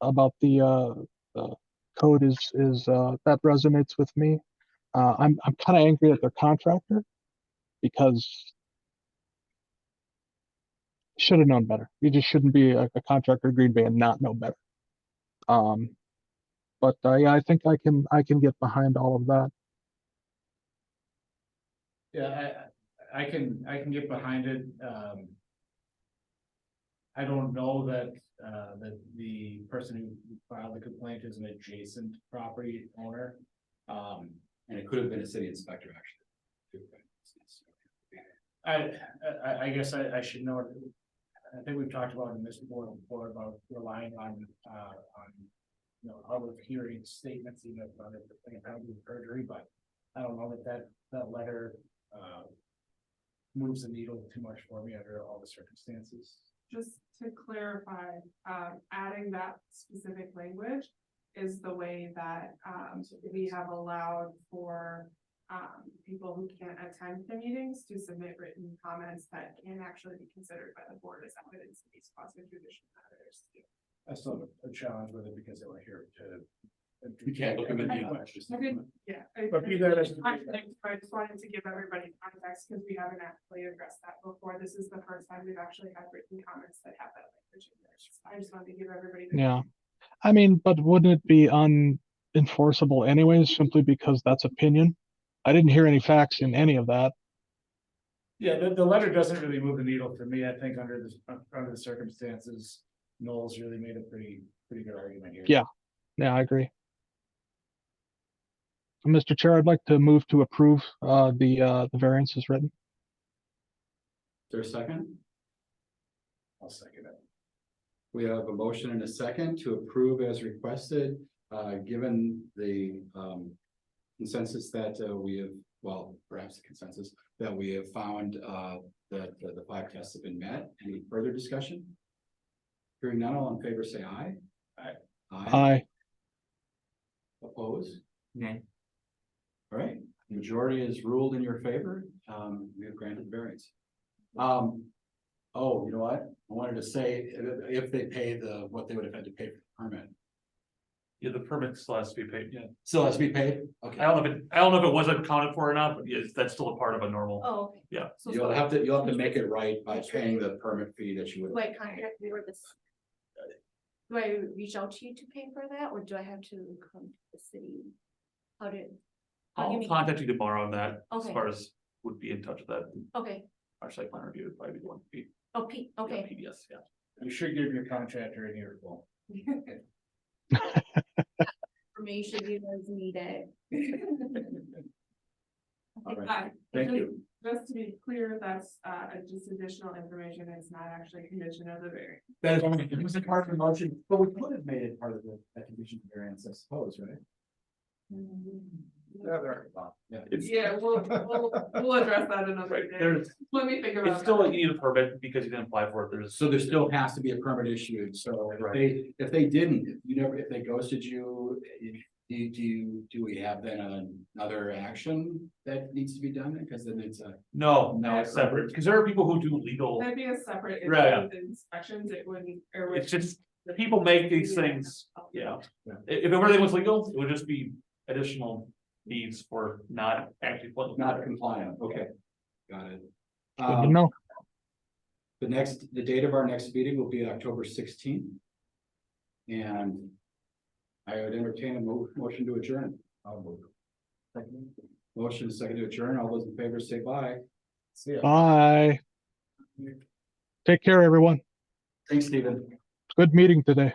about the code is that resonates with me. I'm kind of angry at their contractor because should have known better. You just shouldn't be a contractor of Green Bay and not know better. But yeah, I think I can get behind all of that. Yeah, I can get behind it. I don't know that the person who filed the complaint is an adjacent property owner. And it could have been a city inspector, actually. I guess I should know. I think we've talked about in this board before about relying on you know, other hearing statements, even if under the penalty of perjury, but I don't know that letter moves the needle too much for me under all the circumstances. Just to clarify, adding that specific language is the way that we have allowed for people who can't attend the meetings to submit written comments that can actually be considered by the board as evidence in these quasi-judicial matters. I still have a challenge with it because they were here to. You can't look them in the eye. Yeah. But be that as it may. I just wanted to give everybody context because we haven't actually addressed that before. This is the first time we've actually had written comments that have that language in there. I just wanted to give everybody. Yeah, I mean, but wouldn't it be unenforceable anyways, simply because that's opinion? I didn't hear any facts in any of that. Yeah, the letter doesn't really move the needle for me. I think under the circumstances, Noel's really made a pretty good argument here. Yeah, I agree. Mr. Chair, I'd like to move to approve the variance as written. Is there a second? I'll second it. We have a motion and a second to approve as requested, given the consensus that we have, well, perhaps the consensus that we have found that the 5 tests have been met. Any further discussion? Hearing none, all in favor say aye. Aye. Aye. Opposed? Nay. All right, majority is ruled in your favor. We have granted the variance. Oh, you know what? I wanted to say if they pay what they would have had to pay for the permit. Yeah, the permit still has to be paid, yeah. Still has to be paid? Okay. I don't know if it wasn't accounted for or not, but yes, that's still a part of a normal. Oh, okay. Yeah. So You'll have to make it right by paying the permit fee that you would. do I contact you or this? Do I reach out to you to pay for that, or do I have to come to the city? How did? I'll I'll give you- contact you tomorrow on that, as Okay. far as would be in touch with that, Okay, our site plan review, would probably be the one, P- oh, Pete, yeah, okay. PDS, yeah. You should give your contractor an earful. Information you guys need it. All right, Hi. thank you. Just to be clear, that's just additional information, it's not actually condition of the variance. That is only, it was a part of the motion, but we could have made it part of the, that condition of variance, I suppose, right? Yeah. It's, Yeah, we'll address that another right, day. there's, Let me think about it's still, that. you need a permit because you didn't apply for it, there's. So there still has to be a permit issued, so if they didn't, if they ghosted you, do we have then another action that needs to be done? Because then it's a. No, it's separate, because there are people who do legal, That'd be a separate. issue Right. with inspections, it wouldn't. or with- it's just, people make these things, yeah. If everything was legal, it would just be additional fees for not actually. Not compliant, okay, got it. Good to know. The date of our next meeting will be October 16th. And I would entertain a motion to adjourn. I'll move. Motion is second to adjourn, all those in favor say bye. See ya. Bye. Take care, everyone. Thanks, Stephen. Good meeting today.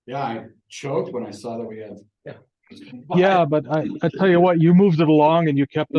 Yeah, I choked when I saw that we had. Yeah, but I tell you what, you moved it along and you kept us